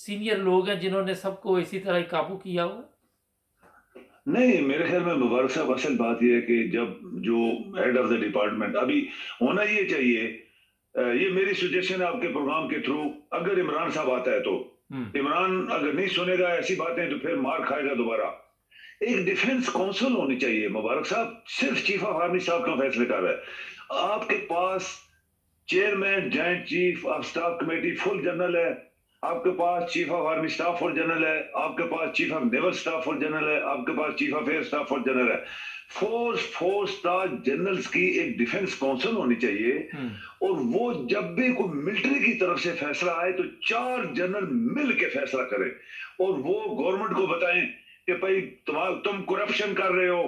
سینئر لوگ ہیں جنہوں نے سب کو اسی طرح ہی قابو کیا ہوا؟ نہیں, میرے خیال میں مبارک صاحب اصل بات یہ ہے کہ جب جو ہیڈ آف دا ڈپارٹمنٹ ابھی ہونا یہ چاہیے, یہ میری سجیشن ہے آپ کے پروگرام کے تھرو, اگر عمران صاحب آتا ہے تو عمران اگر نہیں سنے گا ایسی باتیں تو پھر مار کھائے گا دوبارہ, ایک ڈیفنس کونسل ہونی چاہیے. مبارک صاحب صرف چیف آف آرمی صاحب کا فیصلے کر رہا ہے. آپ کے پاس chairman joint chief of staff committee full general ہے, آپ کے پاس chief of army staff full general ہے, آپ کے پاس chief of naval staff full general ہے, آپ کے پاس chief of air staff full general ہے. فور سٹار جنرلز کی ایک ڈیفنس کونسل ہونی چاہیے, اور وہ جب بھی کوئی ملٹری کی طرف سے فیصلہ آئے تو 4 جنرل مل کے فیصلہ کریں, اور وہ گورنمنٹ کو بتائیں کہ بھائی تم کرپشن کر رہے ہو,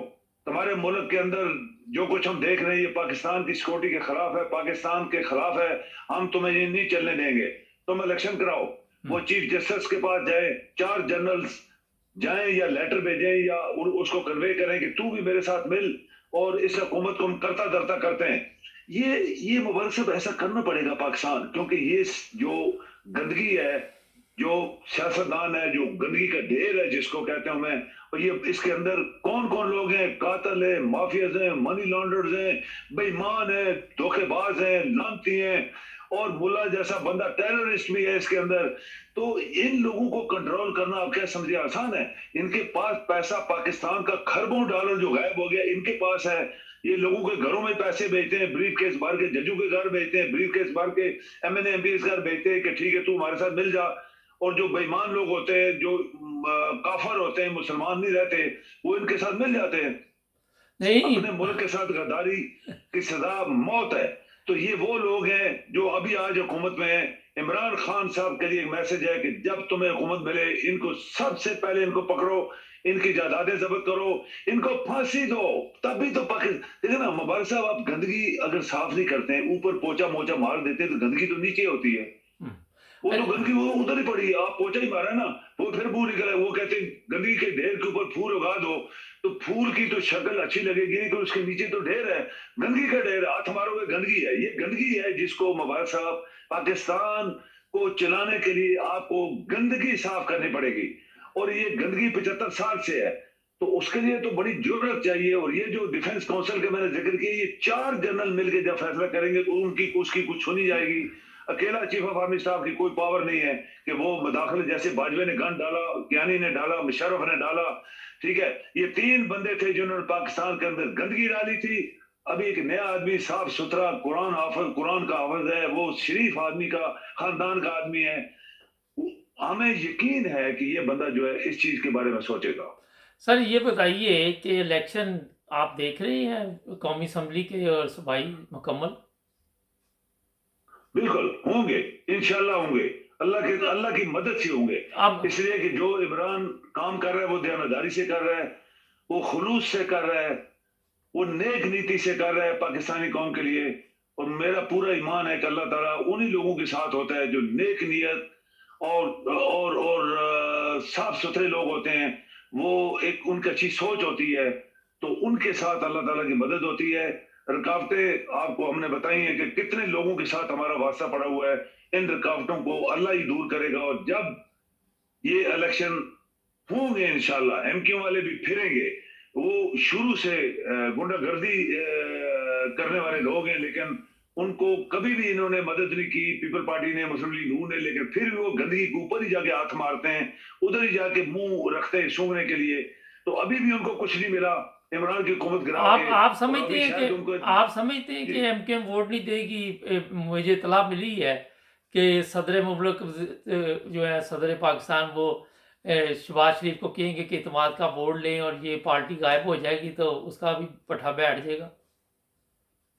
تمہارے ملک کے اندر جو کچھ ہم دیکھ رہے ہیں یہ پاکستان کی سیکورٹی کے خلاف ہے, پاکستان کے خلاف ہے, ہم تمہیں یہ نہیں چلنے دیں گے, تم الیکشن کراؤ. وہ چیف جسٹس کے پاس جائیں, 4 جنرلز جائیں یا لیٹر بھیجیں یا اس کو کنوے کریں کہ تو بھی میرے ساتھ مل اور اس حکومت کو ہم کرتا درتا کرتے ہیں. یہ مبارک صاحب ایسا کرنا پڑے گا پاکستان, کیونکہ یہ جو گندگی ہے, جو سیاستدان ہے, جو گندگی کا ڈھیر ہے جس کو کہتے ہیں میں, اور یہ اس کے اندر کون کون لوگ ہیں, قاتل ہیں, مافیاز ہیں, منی لانڈرز ہیں, بے ایمان ہیں, دھوکے باز ہیں, لانتی ہیں, اور ملا جیسا بندہ ٹیررسٹ بھی ہے اس کے اندر. تو ان لوگوں کو کنٹرول کرنا آپ کیا سمجھے آسان ہے؟ ان کے پاس پیسہ پاکستان کا خربوں ڈالر جو غائب ہو گیا ان کے پاس ہے. یہ لوگوں کے گھروں میں پیسے بھیجتے ہیں, بریف کیس بھر کے ججوں کے گھر بھیجتے ہیں, بریف کیس بھر کے M N A MPs گھر بھیجتے ہیں کہ ٹھیک ہے تو ہمارے ساتھ مل جا. اور جو بے ایمان لوگ ہوتے ہیں, جو کافر ہوتے ہیں, مسلمان نہیں رہتے, وہ ان کے ساتھ مل جاتے ہیں. نہیں اپنے ملک کے ساتھ غداری کی سزا موت ہے. تو یہ وہ لوگ ہیں جو ابھی آج حکومت میں ہیں. عمران خان صاحب کے لیے ایک میسج ہے کہ جب تمہیں حکومت ملے ان کو سب سے پہلے ان کو پکڑو, ان کی جائیدادیں ضبط کرو, ان کو پھانسی دو, تبھی تو دیکھیں نا مبارک صاحب, آپ گندگی اگر صاف نہیں کرتے ہیں, اوپر پوچا موچا مار دیتے ہیں تو گندگی تو نیچے ہوتی ہے. وہ تو گندگی وہ ادھر ہی پڑی ہے, آپ پوچا ہی مارا ہے نا, وہ پھر بو نکلا ہے. وہ کہتے ہیں گندگی کے ڈھیر کے اوپر پھول اگا دو تو پھول کی تو شکل اچھی لگے گی کہ اس کے نیچے تو ڈھیر ہے, گندگی کا ڈھیر, ہاتھ مارو گے گندگی ہے. یہ گندگی ہے جس کو مبارک صاحب پاکستان کو چلانے کے لیے آپ کو گندگی صاف کرنی پڑے گی, اور یہ گندگی 75 سال سے ہے. تو اس کے لیے تو بڑی جرت چاہیے. اور یہ جو ڈیفنس کونسل کا میں نے ذکر کیا, یہ 4 جنرل مل کے جب فیصلہ کریں گے تو ان کی اس کی کچھ سنی جائے گی. اکیلا چیف آف آرمی صاحب کی کوئی پاور نہیں ہے کہ وہ مداخلت, جیسے باجوے نے گن ڈالا, کیانی نے ڈالا, مشرف نے ڈالا, ٹھیک ہے, یہ 3 بندے تھے جنہوں نے پاکستان کے اندر گندگی ڈالی تھی. ابھی ایک نیا آدمی صاف ستھرا قرآن کا حافظ ہے, وہ شریف آدمی کا خاندان کا آدمی ہے. ہمیں یقین ہے کہ یہ بندہ جو ہے اس چیز کے بارے میں سوچے گا. سر یہ بتائیے کہ الیکشن آپ دیکھ رہے ہیں قومی اسمبلی کے اور صوبائی مکمل؟ بالکل ہوں گے, انشاءاللہ ہوں گے, اللہ کی مدد سے ہوں گے. اب اس لیے کہ جو عمران کام کر رہا ہے وہ دیانتداری سے کر رہا ہے, وہ خلوص سے کر رہا ہے, وہ نیک نیتی سے کر رہا ہے پاکستانی قوم کے لیے. اور میرا پورا ایمان ہے کہ اللہ تعالیٰ انہی لوگوں کے ساتھ ہوتا ہے جو نیک نیت اور صاف ستھرے لوگ ہوتے ہیں. وہ ایک ان کی اچھی سوچ ہوتی ہے, تو ان کے ساتھ اللہ تعالیٰ کی مدد ہوتی ہے. رکاوٹیں آپ کو ہم نے بتائی ہیں کہ کتنے لوگوں کے ساتھ ہمارا واسطہ پڑا ہوا ہے, ان رکاوٹوں کو اللہ ہی دور کرے گا. اور جب یہ الیکشن ہوں گے انشاءاللہ, ایم کیو والے بھی پھریں گے. وہ شروع سے گنڈا گردی کرنے والے لوگ ہیں, لیکن ان کو کبھی بھی انہوں نے مدد نہیں کی, پیپل پارٹی نے, مسلم لیگ نون نے, لیکن پھر بھی وہ گندگی کے اوپر ہی جا کے ہاتھ مارتے ہیں, ادھر ہی جا کے منہ رکھتے ہیں سونگنے کے لیے. تو ابھی بھی ان کو کچھ نہیں ملا. عمران کی حکومت گرا کے آپ سمجھتے ہیں کہ ایم کیم ووٹ نہیں دے گی؟ مجھے اطلاع ملی ہے کہ صدر مملک جو ہے صدر پاکستان, وہ شہباز شریف کو کہیں گے کہ اعتماد کا ووٹ لیں اور یہ پارٹی غائب ہو جائے گی, تو اس کا بھی پٹھا بیٹھ جائے گا.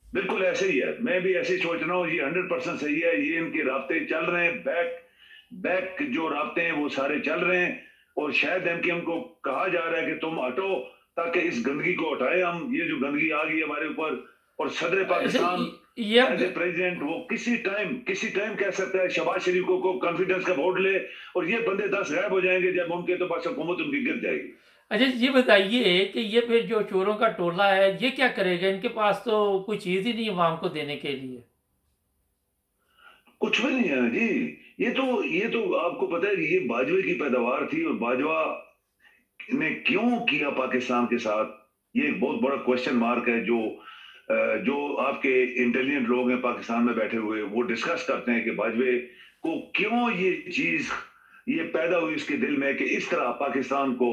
بالکل ایسے ہی ہے, میں بھی ایسے ہی سوچ رہا ہوں. یہ 100% صحیح ہے. یہ ان کے رابطے چل رہے ہیں, بیک جو رابطے ہیں وہ سارے چل رہے ہیں. اور شاید ایم کیو ایم کو کہا جا رہا ہے کہ تم ہٹو تاکہ اس گندگی کو ہٹائے ہم. یہ جو گندگی آ گئی ہمارے اوپر, اور صدر پاکستان ایز اے پریزیڈنٹ وہ کسی ٹائم کہہ سکتا ہے شہباز شریف کو کانفیڈنس کا ووٹ لے, اور یہ بندے 10 غائب ہو جائیں گے جب ان کے, تو بس حکومت ان کی گر جائے گی. اچھا یہ بتائیے کہ یہ پھر جو چوروں کا ٹولہ ہے یہ کیا کرے گا؟ ان کے پاس تو کوئی چیز ہی نہیں عوام کو دینے کے لیے. کچھ بھی نہیں ہے جی. یہ تو آپ کو پتہ ہے کہ یہ باجوے کی پیداوار تھی, اور باجوہ نے کیوں کیا پاکستان کے ساتھ, یہ ایک بہت بڑا کوشچن مارک ہے. جو آپ کے انٹیلیجنٹ لوگ ہیں پاکستان میں بیٹھے ہوئے, وہ ڈسکس کرتے ہیں کہ باجوے کو کیوں یہ چیز یہ پیدا ہوئی اس کے دل میں کہ اس طرح پاکستان کو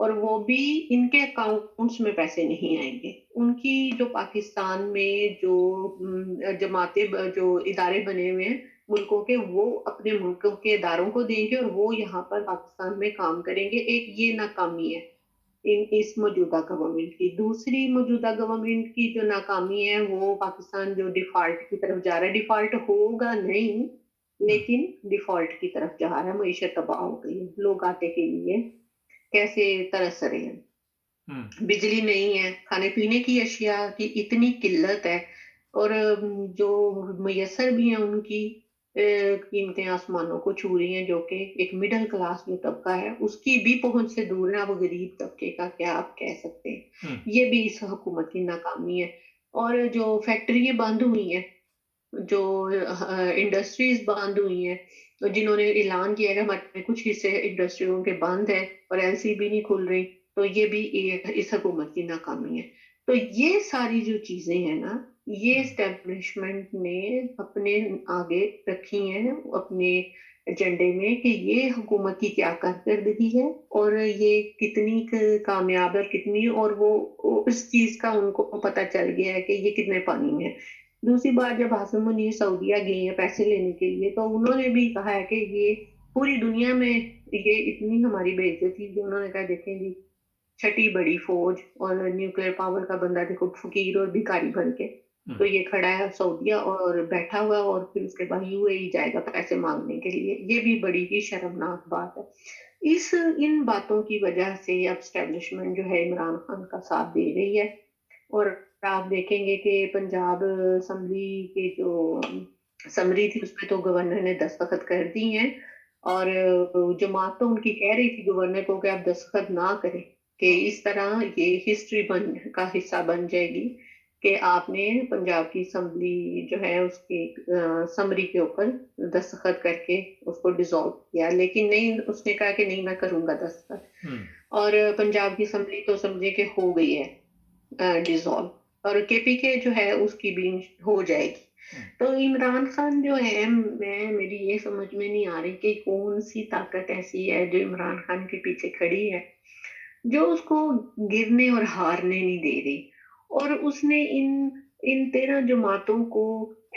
اور وہ بھی ان کے اکاؤنٹس میں پیسے نہیں آئیں گے. ان کی جو پاکستان میں جو جماعتیں جو ادارے بنے ہوئے ہیں ملکوں کے، وہ اپنے ملکوں کے اداروں کو دیں گے اور وہ یہاں پر پاکستان میں کام کریں گے. ایک یہ ناکامی ہے اس موجودہ گورنمنٹ کی. دوسری موجودہ گورنمنٹ کی جو ناکامی ہے وہ پاکستان جو ڈیفالٹ کی طرف جا رہا ہے. ڈیفالٹ ہوگا نہیں لیکن ڈیفالٹ کی طرف جا رہا ہے. معیشت تباہ ہو گئی ہے، لوگ آٹے کے لیے کیسے ترس رہے ہیں. بجلی نہیں ہے، کھانے پینے کی اشیاء کی اتنی قلت ہے، اور جو میسر بھی ہیں ان کی قیمتیں آسمانوں کو چھو رہی ہیں، جو کہ ایک مڈل کلاس جو طبقہ ہے اس کی بھی پہنچ سے دور ہے. اب غریب طبقے کا کیا آپ کہہ سکتے ہیں. یہ بھی اس حکومت کی ناکامی ہے. اور جو فیکٹریاں بند ہوئی ہیں، جو انڈسٹریز بند ہوئی ہیں، جنہوں نے اعلان کیا ہے کہ ہمارے کچھ حصے انڈسٹریوں کے بند ہیں اور ایل سی بھی نہیں کھل رہی، تو یہ بھی اس حکومت کی ناکامی ہے. تو یہ ساری جو چیزیں ہیں نا، یہ اسٹیبلشمنٹ نے اپنے آگے رکھی ہیں اپنے ایجنڈے میں کہ یہ حکومت کی کیا کارکردگی ہے اور یہ کتنی کامیاب ہے کتنی، اور وہ اس چیز کا ان کو پتہ چل گیا ہے کہ یہ کتنے پانی میں ہے. دوسری بات، جب حسن منیر سعودیہ گئے ہیں پیسے لینے کے لیے، تو انہوں نے بھی کہا ہے کہ یہ پوری دنیا میں یہ اتنی ہماری بے عزتی تھی. انہوں نے کہا دیکھیں جی، چھٹی بڑی فوج اور نیوکلیر پاور کا بندہ دیکھو، فقیر اور بھکاری بن کے تو یہ کھڑا ہے سعودیہ اور بیٹھا ہوا، اور پھر اس کے بعد یو اے ای جائے گا پیسے مانگنے کے لیے. یہ بھی بڑی ہی شرمناک بات ہے. ان باتوں کی وجہ سے اب اسٹیبلشمنٹ جو ہے عمران خان کا ساتھ دے رہی ہے. اور آپ دیکھیں گے کہ پنجاب اسمبلی کے جو سمری تھی اس پہ تو گورنر نے دستخط کر دی ہیں، اور جماعت تو ان کی کہہ رہی تھی گورنر کو کہ آپ دستخط نہ کریں، کہ اس طرح یہ ہسٹری کا حصہ بن جائے گی کہ آپ نے پنجاب کی اسمبلی جو ہے اس کی سمری کے اوپر دستخط کر کے اس کو ڈیزالو کیا. لیکن نہیں، اس نے کہا کہ نہیں میں کروں گا دستخط. اور پنجاب کی اسمبلی تو سمجھے کہ ہو گئی ہے ڈیزالو، اور کے پی کے جو ہے اس کی بھی ہو جائے گی. تو عمران خان جو ہے، میری یہ سمجھ میں نہیں آ رہی کہ کون سی طاقت ایسی ہے جو عمران خان کے پیچھے کھڑی ہے، جو اس کو گرنے اور ہارنے نہیں دے رہی. اور اس نے ان 13 جماعتوں کو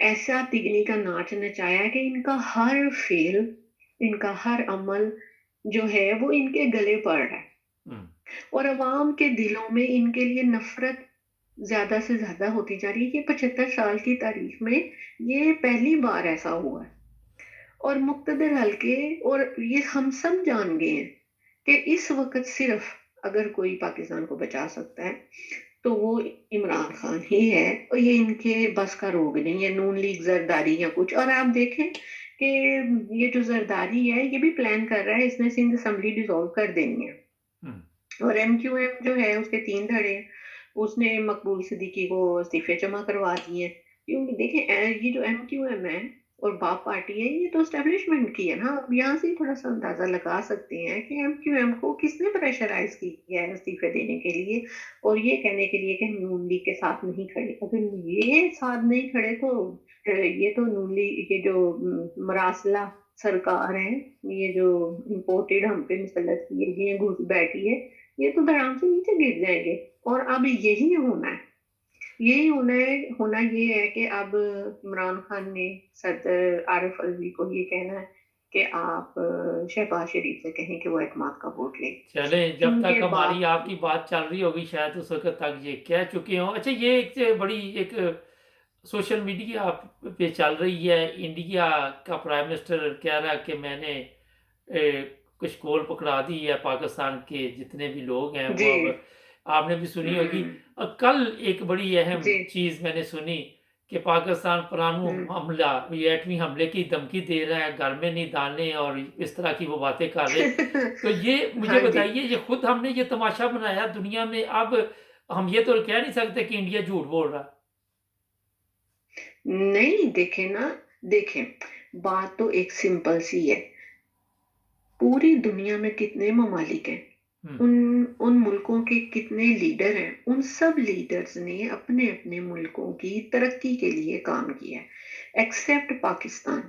ایسا تگنی کا ناچ نچایا کہ ان کا ہر فعل، ان کا ہر عمل جو ہے وہ ان کے گلے پڑ رہا ہے، اور عوام کے دلوں میں ان کے لیے نفرت زیادہ سے زیادہ ہوتی جا رہی ہے. یہ 75 سال کی تاریخ میں یہ پہلی بار ایسا ہوا ہے. اور مقتدر حلقے، اور یہ ہم سب جان گئے ہیں کہ اس وقت صرف اگر کوئی پاکستان کو بچا سکتا ہے تو وہ عمران خان ہی ہے، اور یہ ان کے بس کا روگ نہیں ہے. نون لیگ زرداری یا کچھ، اور آپ دیکھیں کہ یہ جو زرداری ہے یہ بھی پلان کر رہا ہے، اس نے سندھ اسمبلی ڈیزالو کر دینی ہے. اور ایم کیو ایم جو ہے اس کے 3 دھڑے، اس نے مقبول صدیقی کو استعفے جمع کروا دیے. کیونکہ دیکھیں یہ جو ایم کیو ایم ہے اور باپ پارٹی ہے، یہ تو اسٹیبلشمنٹ کی ہے نا. اب یہاں سے تھوڑا سا اندازہ لگا سکتے ہیں کہ ایم کیو ایم کو کس نے پریشرائز کیا ہے استعفے دینے کے لیے، اور یہ کہنے کے لیے کہ ہم نون لیگ کے ساتھ نہیں کھڑے. اگر یہ ساتھ نہیں کھڑے تو یہ تو نون لیگ، یہ جو مراسلہ سرکار ہے، یہ جو امپورٹڈ ہم پہ مسلط کیے گئے گھس بیٹھی ہے، یہ تو دھڑام سے نیچے گر جائیں گے. اور اب یہی ہونا ہے، یہی ہونا یہ ہے کہ اب عمران خان نے صدر عارف الوی کو یہ کہنا ہے کہ آپ شہباز شریف سے کہیں کہ وہ اعتماد کا ووٹ لیں. چلیں، جب تک ہماری آپ کی بات چل رہی ہوگی شاید اس وقت تک یہ کہہ چکے ہوں. اچھا، یہ ایک بڑی ایک سوشل میڈیا پہ چل رہی ہے، انڈیا کا پرائم منسٹر کہہ رہا ہے کہ میں نے کچھ کول پکڑا دی ہے پاکستان کے جتنے بھی لوگ ہیں. وہ اب آپ نے بھی سنی ہوگی. کل ایک بڑی اہم چیز میں نے سنی کہ پاکستان پرانو حملہ، ایٹمی حملے کی دھمکی دے رہا ہے، گھر میں نہیں ڈالنے، اور اس طرح کی وہ باتیں کر رہے. تو یہ مجھے بتائیے، یہ خود ہم نے یہ تماشا بنایا دنیا میں، اب ہم یہ تو کہہ نہیں سکتے کہ انڈیا جھوٹ بول رہا. نہیں، دیکھیں بات تو ایک سمپل سی ہے. پوری دنیا میں کتنے ممالک ہیں، ان ملکوں کے کتنے لیڈر ہیں، ان سب لیڈرز نے اپنے اپنے ملکوں کی ترقی کے لیے کام کیا ہے، ایکسپٹ پاکستان.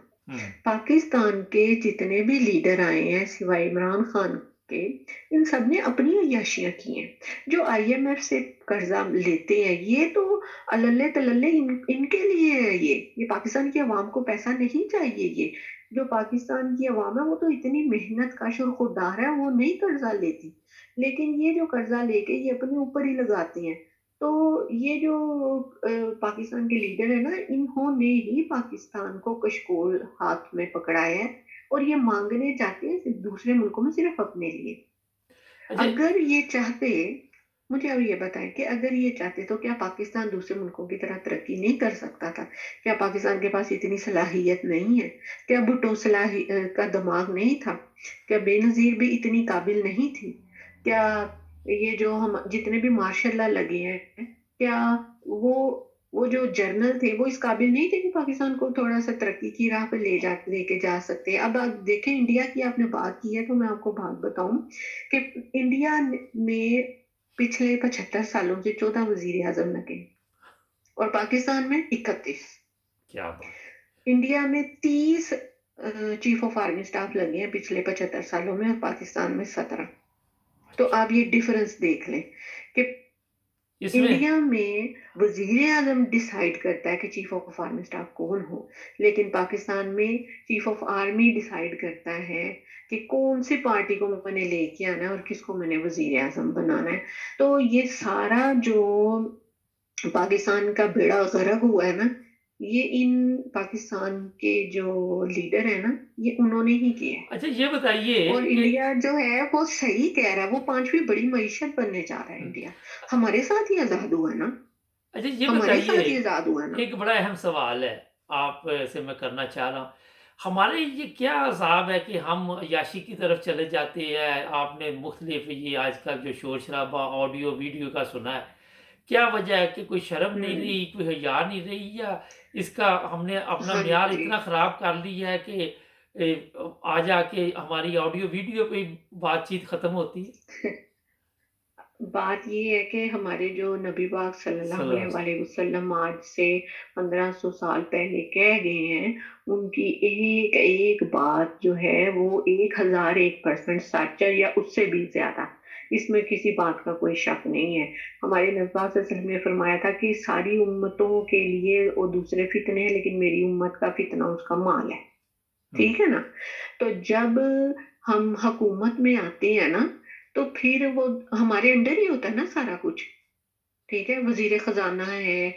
پاکستان کے جتنے بھی لیڈر آئے ہیں سوائے عمران خان کے ان سب نے اپنی عیاشیاں کی ہیں. جو IMF سے قرضہ لیتے ہیں یہ تو اللہ تللے ان کے لیے ہے. یہ پاکستان کی عوام کو پیسہ نہیں چاہیے. یہ جو پاکستان کی عوام ہے وہ تو اتنی محنت کش اور خوددار ہے, وہ نہیں قرضہ لیتی, لیکن یہ جو قرضہ لے کے یہ اپنے اوپر ہی لگاتے ہیں. تو یہ جو پاکستان کے لیڈر ہیں نا, انہوں نے ہی پاکستان کو کشکول ہاتھ میں پکڑایا ہے اور یہ مانگنے چاہتے ہیں صرف دوسرے ملکوں میں صرف اپنے لیے. اچھا اگر یہ چاہتے, مجھے اب یہ بتائیں کہ اگر یہ چاہتے تو کیا پاکستان دوسرے ملکوں کی طرح ترقی نہیں کر سکتا تھا؟ کیا پاکستان کے پاس اتنی صلاحیت نہیں ہے؟ کیا بھٹو کا دماغ نہیں تھا؟ کیا بے نظیر بھی اتنی قابل نہیں تھی؟ کیا یہ جو ہم جتنے بھی ماشاء اللہ لگے ہیں, کیا وہ جو جرنل تھے وہ اس قابل نہیں تھے کہ پاکستان کو تھوڑا سا ترقی کی راہ پہ لے کے جا سکتے؟ اب آپ دیکھیں انڈیا کی آپ نے بات کی ہے تو میں آپ کو بات بتاؤں کہ انڈیا میں پچھلے 75 سالوں سے 14 وزیر اعظم لگے اور پاکستان میں 31. کیا بات. انڈیا میں 30 چیف آف آرمی سٹاف لگے ہیں پچھلے 75 سالوں میں اور پاکستان میں 17. تو آپ یہ ڈیفرنس دیکھ لیں کہ اس میں انڈیا میں وزیر اعظم ڈیسائیڈ کرتا ہے کہ چیف آف آرمی سٹاف کون ہو, لیکن پاکستان میں چیف آف آرمی ڈیسائیڈ کرتا ہے کہ کون سی پارٹی کو میں نے لے کے آنا ہے اور کس کو میں نے وزیر اعظم بنانا ہے. تو یہ سارا جو پاکستان کا بیڑا غرق ہوا ہے نا, یہ ان پاکستان کے جو لیڈر ہیں نا, یہ انہوں نے ہی کیا ہے. اچھا یہ بتائیے اور کہ انڈیا جو ہے وہ صحیح کہہ رہا ہے, وہ 5ویں بڑی معیشت بننے جا رہا ہے انڈیا. ہمارے ساتھ ہی آزاد ہوا ہے نا, اچھا یہ ہمارے بتائیے, ساتھ ہی آزاد ہوا ہے نا. ایک بڑا اہم سوال ہے آپ سے میں کرنا چاہ رہا ہوں. ہمارے یہ کیا عذاب ہے کہ ہم عیاشی کی طرف چلے جاتے ہیں؟ آپ نے مختلف یہ آج کل جو شور شرابہ آڈیو ویڈیو کا سنا ہے, کیا وجہ ہے کہ کوئی شرم نہیں رہی, کوئی حیا نہیں رہی, یا اس کا ہم نے اپنا ہاں معیار جی, اتنا خراب کر لیا ہے کہ آ جا کے ہماری آڈیو ویڈیو پہ بات چیت ختم ہوتی ہے؟ بات یہ ہے کہ ہمارے جو نبی پاک صلی اللہ صلی اللہ علیہ علیہ وسلم آج سے 1500 سال پہلے کہہ گئے ہیں, ان کی ایک ایک بات جو ہے وہ 1001% سچ ہے یا اس سے بھی زیادہ. اس میں کسی بات کا کوئی شک نہیں ہے. ہمارے نبی پاک صلی اللہ علیہ وسلم نے فرمایا تھا کہ ساری امتوں کے لیے وہ دوسرے فتنے ہیں, لیکن میری امت کا فتنہ اس کا مال ہے. ٹھیک ہے نا. تو جب ہم حکومت میں آتے ہیں نا تو پھر وہ ہمارے انڈر ہی ہوتا ہے نا سارا کچھ. ٹھیک ہے, وزیر خزانہ ہے,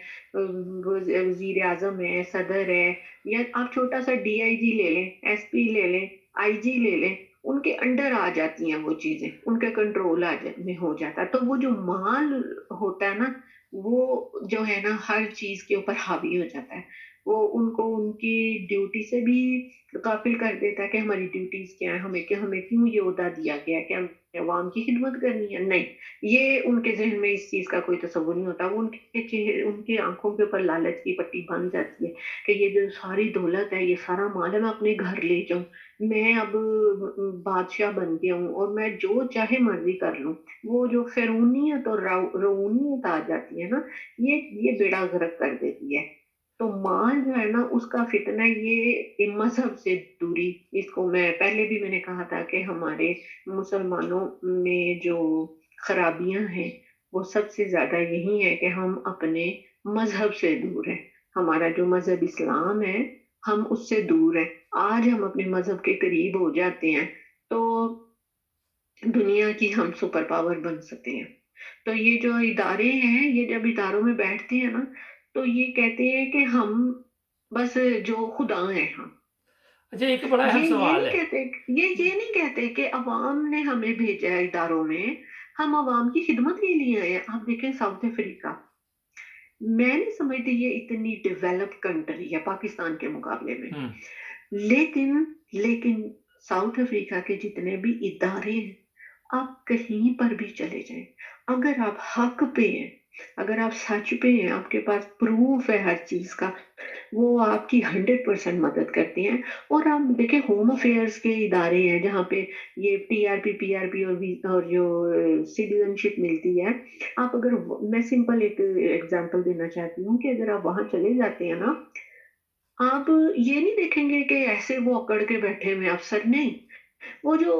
وزیر اعظم ہے, صدر ہے, یا آپ چھوٹا سا DIG لے لیں, SP لے لیں, IG لے لیں, ان کے انڈر آ جاتی ہیں وہ چیزیں, ان کے کنٹرول میں ہو جاتا ہے. تو وہ جو مال ہوتا ہے نا, وہ جو ہے نا ہر چیز کے اوپر حاوی ہو جاتا ہے. وہ ان کو ان کی ڈیوٹی سے بھی غافل کر دیتا ہے کہ ہماری ڈیوٹیز کیا ہیں, ہمیں کیوں یہ عہدہ دیا گیا ہے کہ ہم عوام کی خدمت کرنی ہے. نہیں, یہ ان کے ذہن میں اس چیز کا کوئی تصور نہیں ہوتا. وہ ان کے آنکھوں کے اوپر لالچ کی پٹی بن جاتی ہے کہ یہ جو ساری دولت ہے, یہ سارا مال ہے, میں اپنے گھر لے جاؤں, میں اب بادشاہ بن گیا ہوں اور میں جو چاہے مرضی کر لوں. وہ جو فرعونیت اور رعونیت آ جاتی ہے نا, یہ بیڑا غرق کر دیتی ہے. تو مال جو ہے نا اس کا فتنہ, یہ مذہب سے دوری, اس کو میں پہلے بھی میں نے کہا تھا کہ ہمارے مسلمانوں میں جو خرابیاں ہیں وہ سب سے زیادہ یہی ہے کہ ہم اپنے مذہب سے دور ہیں. ہمارا جو مذہب اسلام ہے ہم اس سے دور ہیں. آج ہم اپنے مذہب کے قریب ہو جاتے ہیں تو دنیا کی ہم سپر پاور بن سکتے ہیں. تو یہ جو ادارے ہیں, یہ جب اداروں میں بیٹھتے ہیں نا تو یہ کہتے ہیں کہ ہم بس جو خدا ہیں ہم. اچھا ایک بڑا اہم یہ سوال نہیں ہے. کہتے, یہ نہیں کہتے کہ عوام نے ہمیں بھیجا ہے اداروں میں, ہم عوام کی خدمت کے لیے آئے ہیں. آپ دیکھیں ساؤتھ افریقہ, میں نہیں سمجھتی یہ اتنی ڈیولپ کنٹری ہے پاکستان کے مقابلے میں, لیکن ساؤتھ افریقہ کے جتنے بھی ادارے ہیں, آپ کہیں پر بھی چلے جائیں, اگر آپ حق پہ ہیں, اگر آپ سچ پہ ہیں, آپ کے پاس پروف ہے ہر چیز کا, وہ آپ کی 100% مدد کرتے ہیں. اور آپ دیکھیں ہوم افیئرس کے ادارے ہیں جہاں پہ یہ PRP اور جو سٹیزن شپ ملتی ہے. آپ اگر, میں سمپل ایک ایگزامپل دینا چاہتی ہوں کہ اگر آپ وہاں چلے جاتے ہیں نا, آپ یہ نہیں دیکھیں گے کہ ایسے وہ اکڑ کے بیٹھے ہوئے افسر, نہیں, وہ جو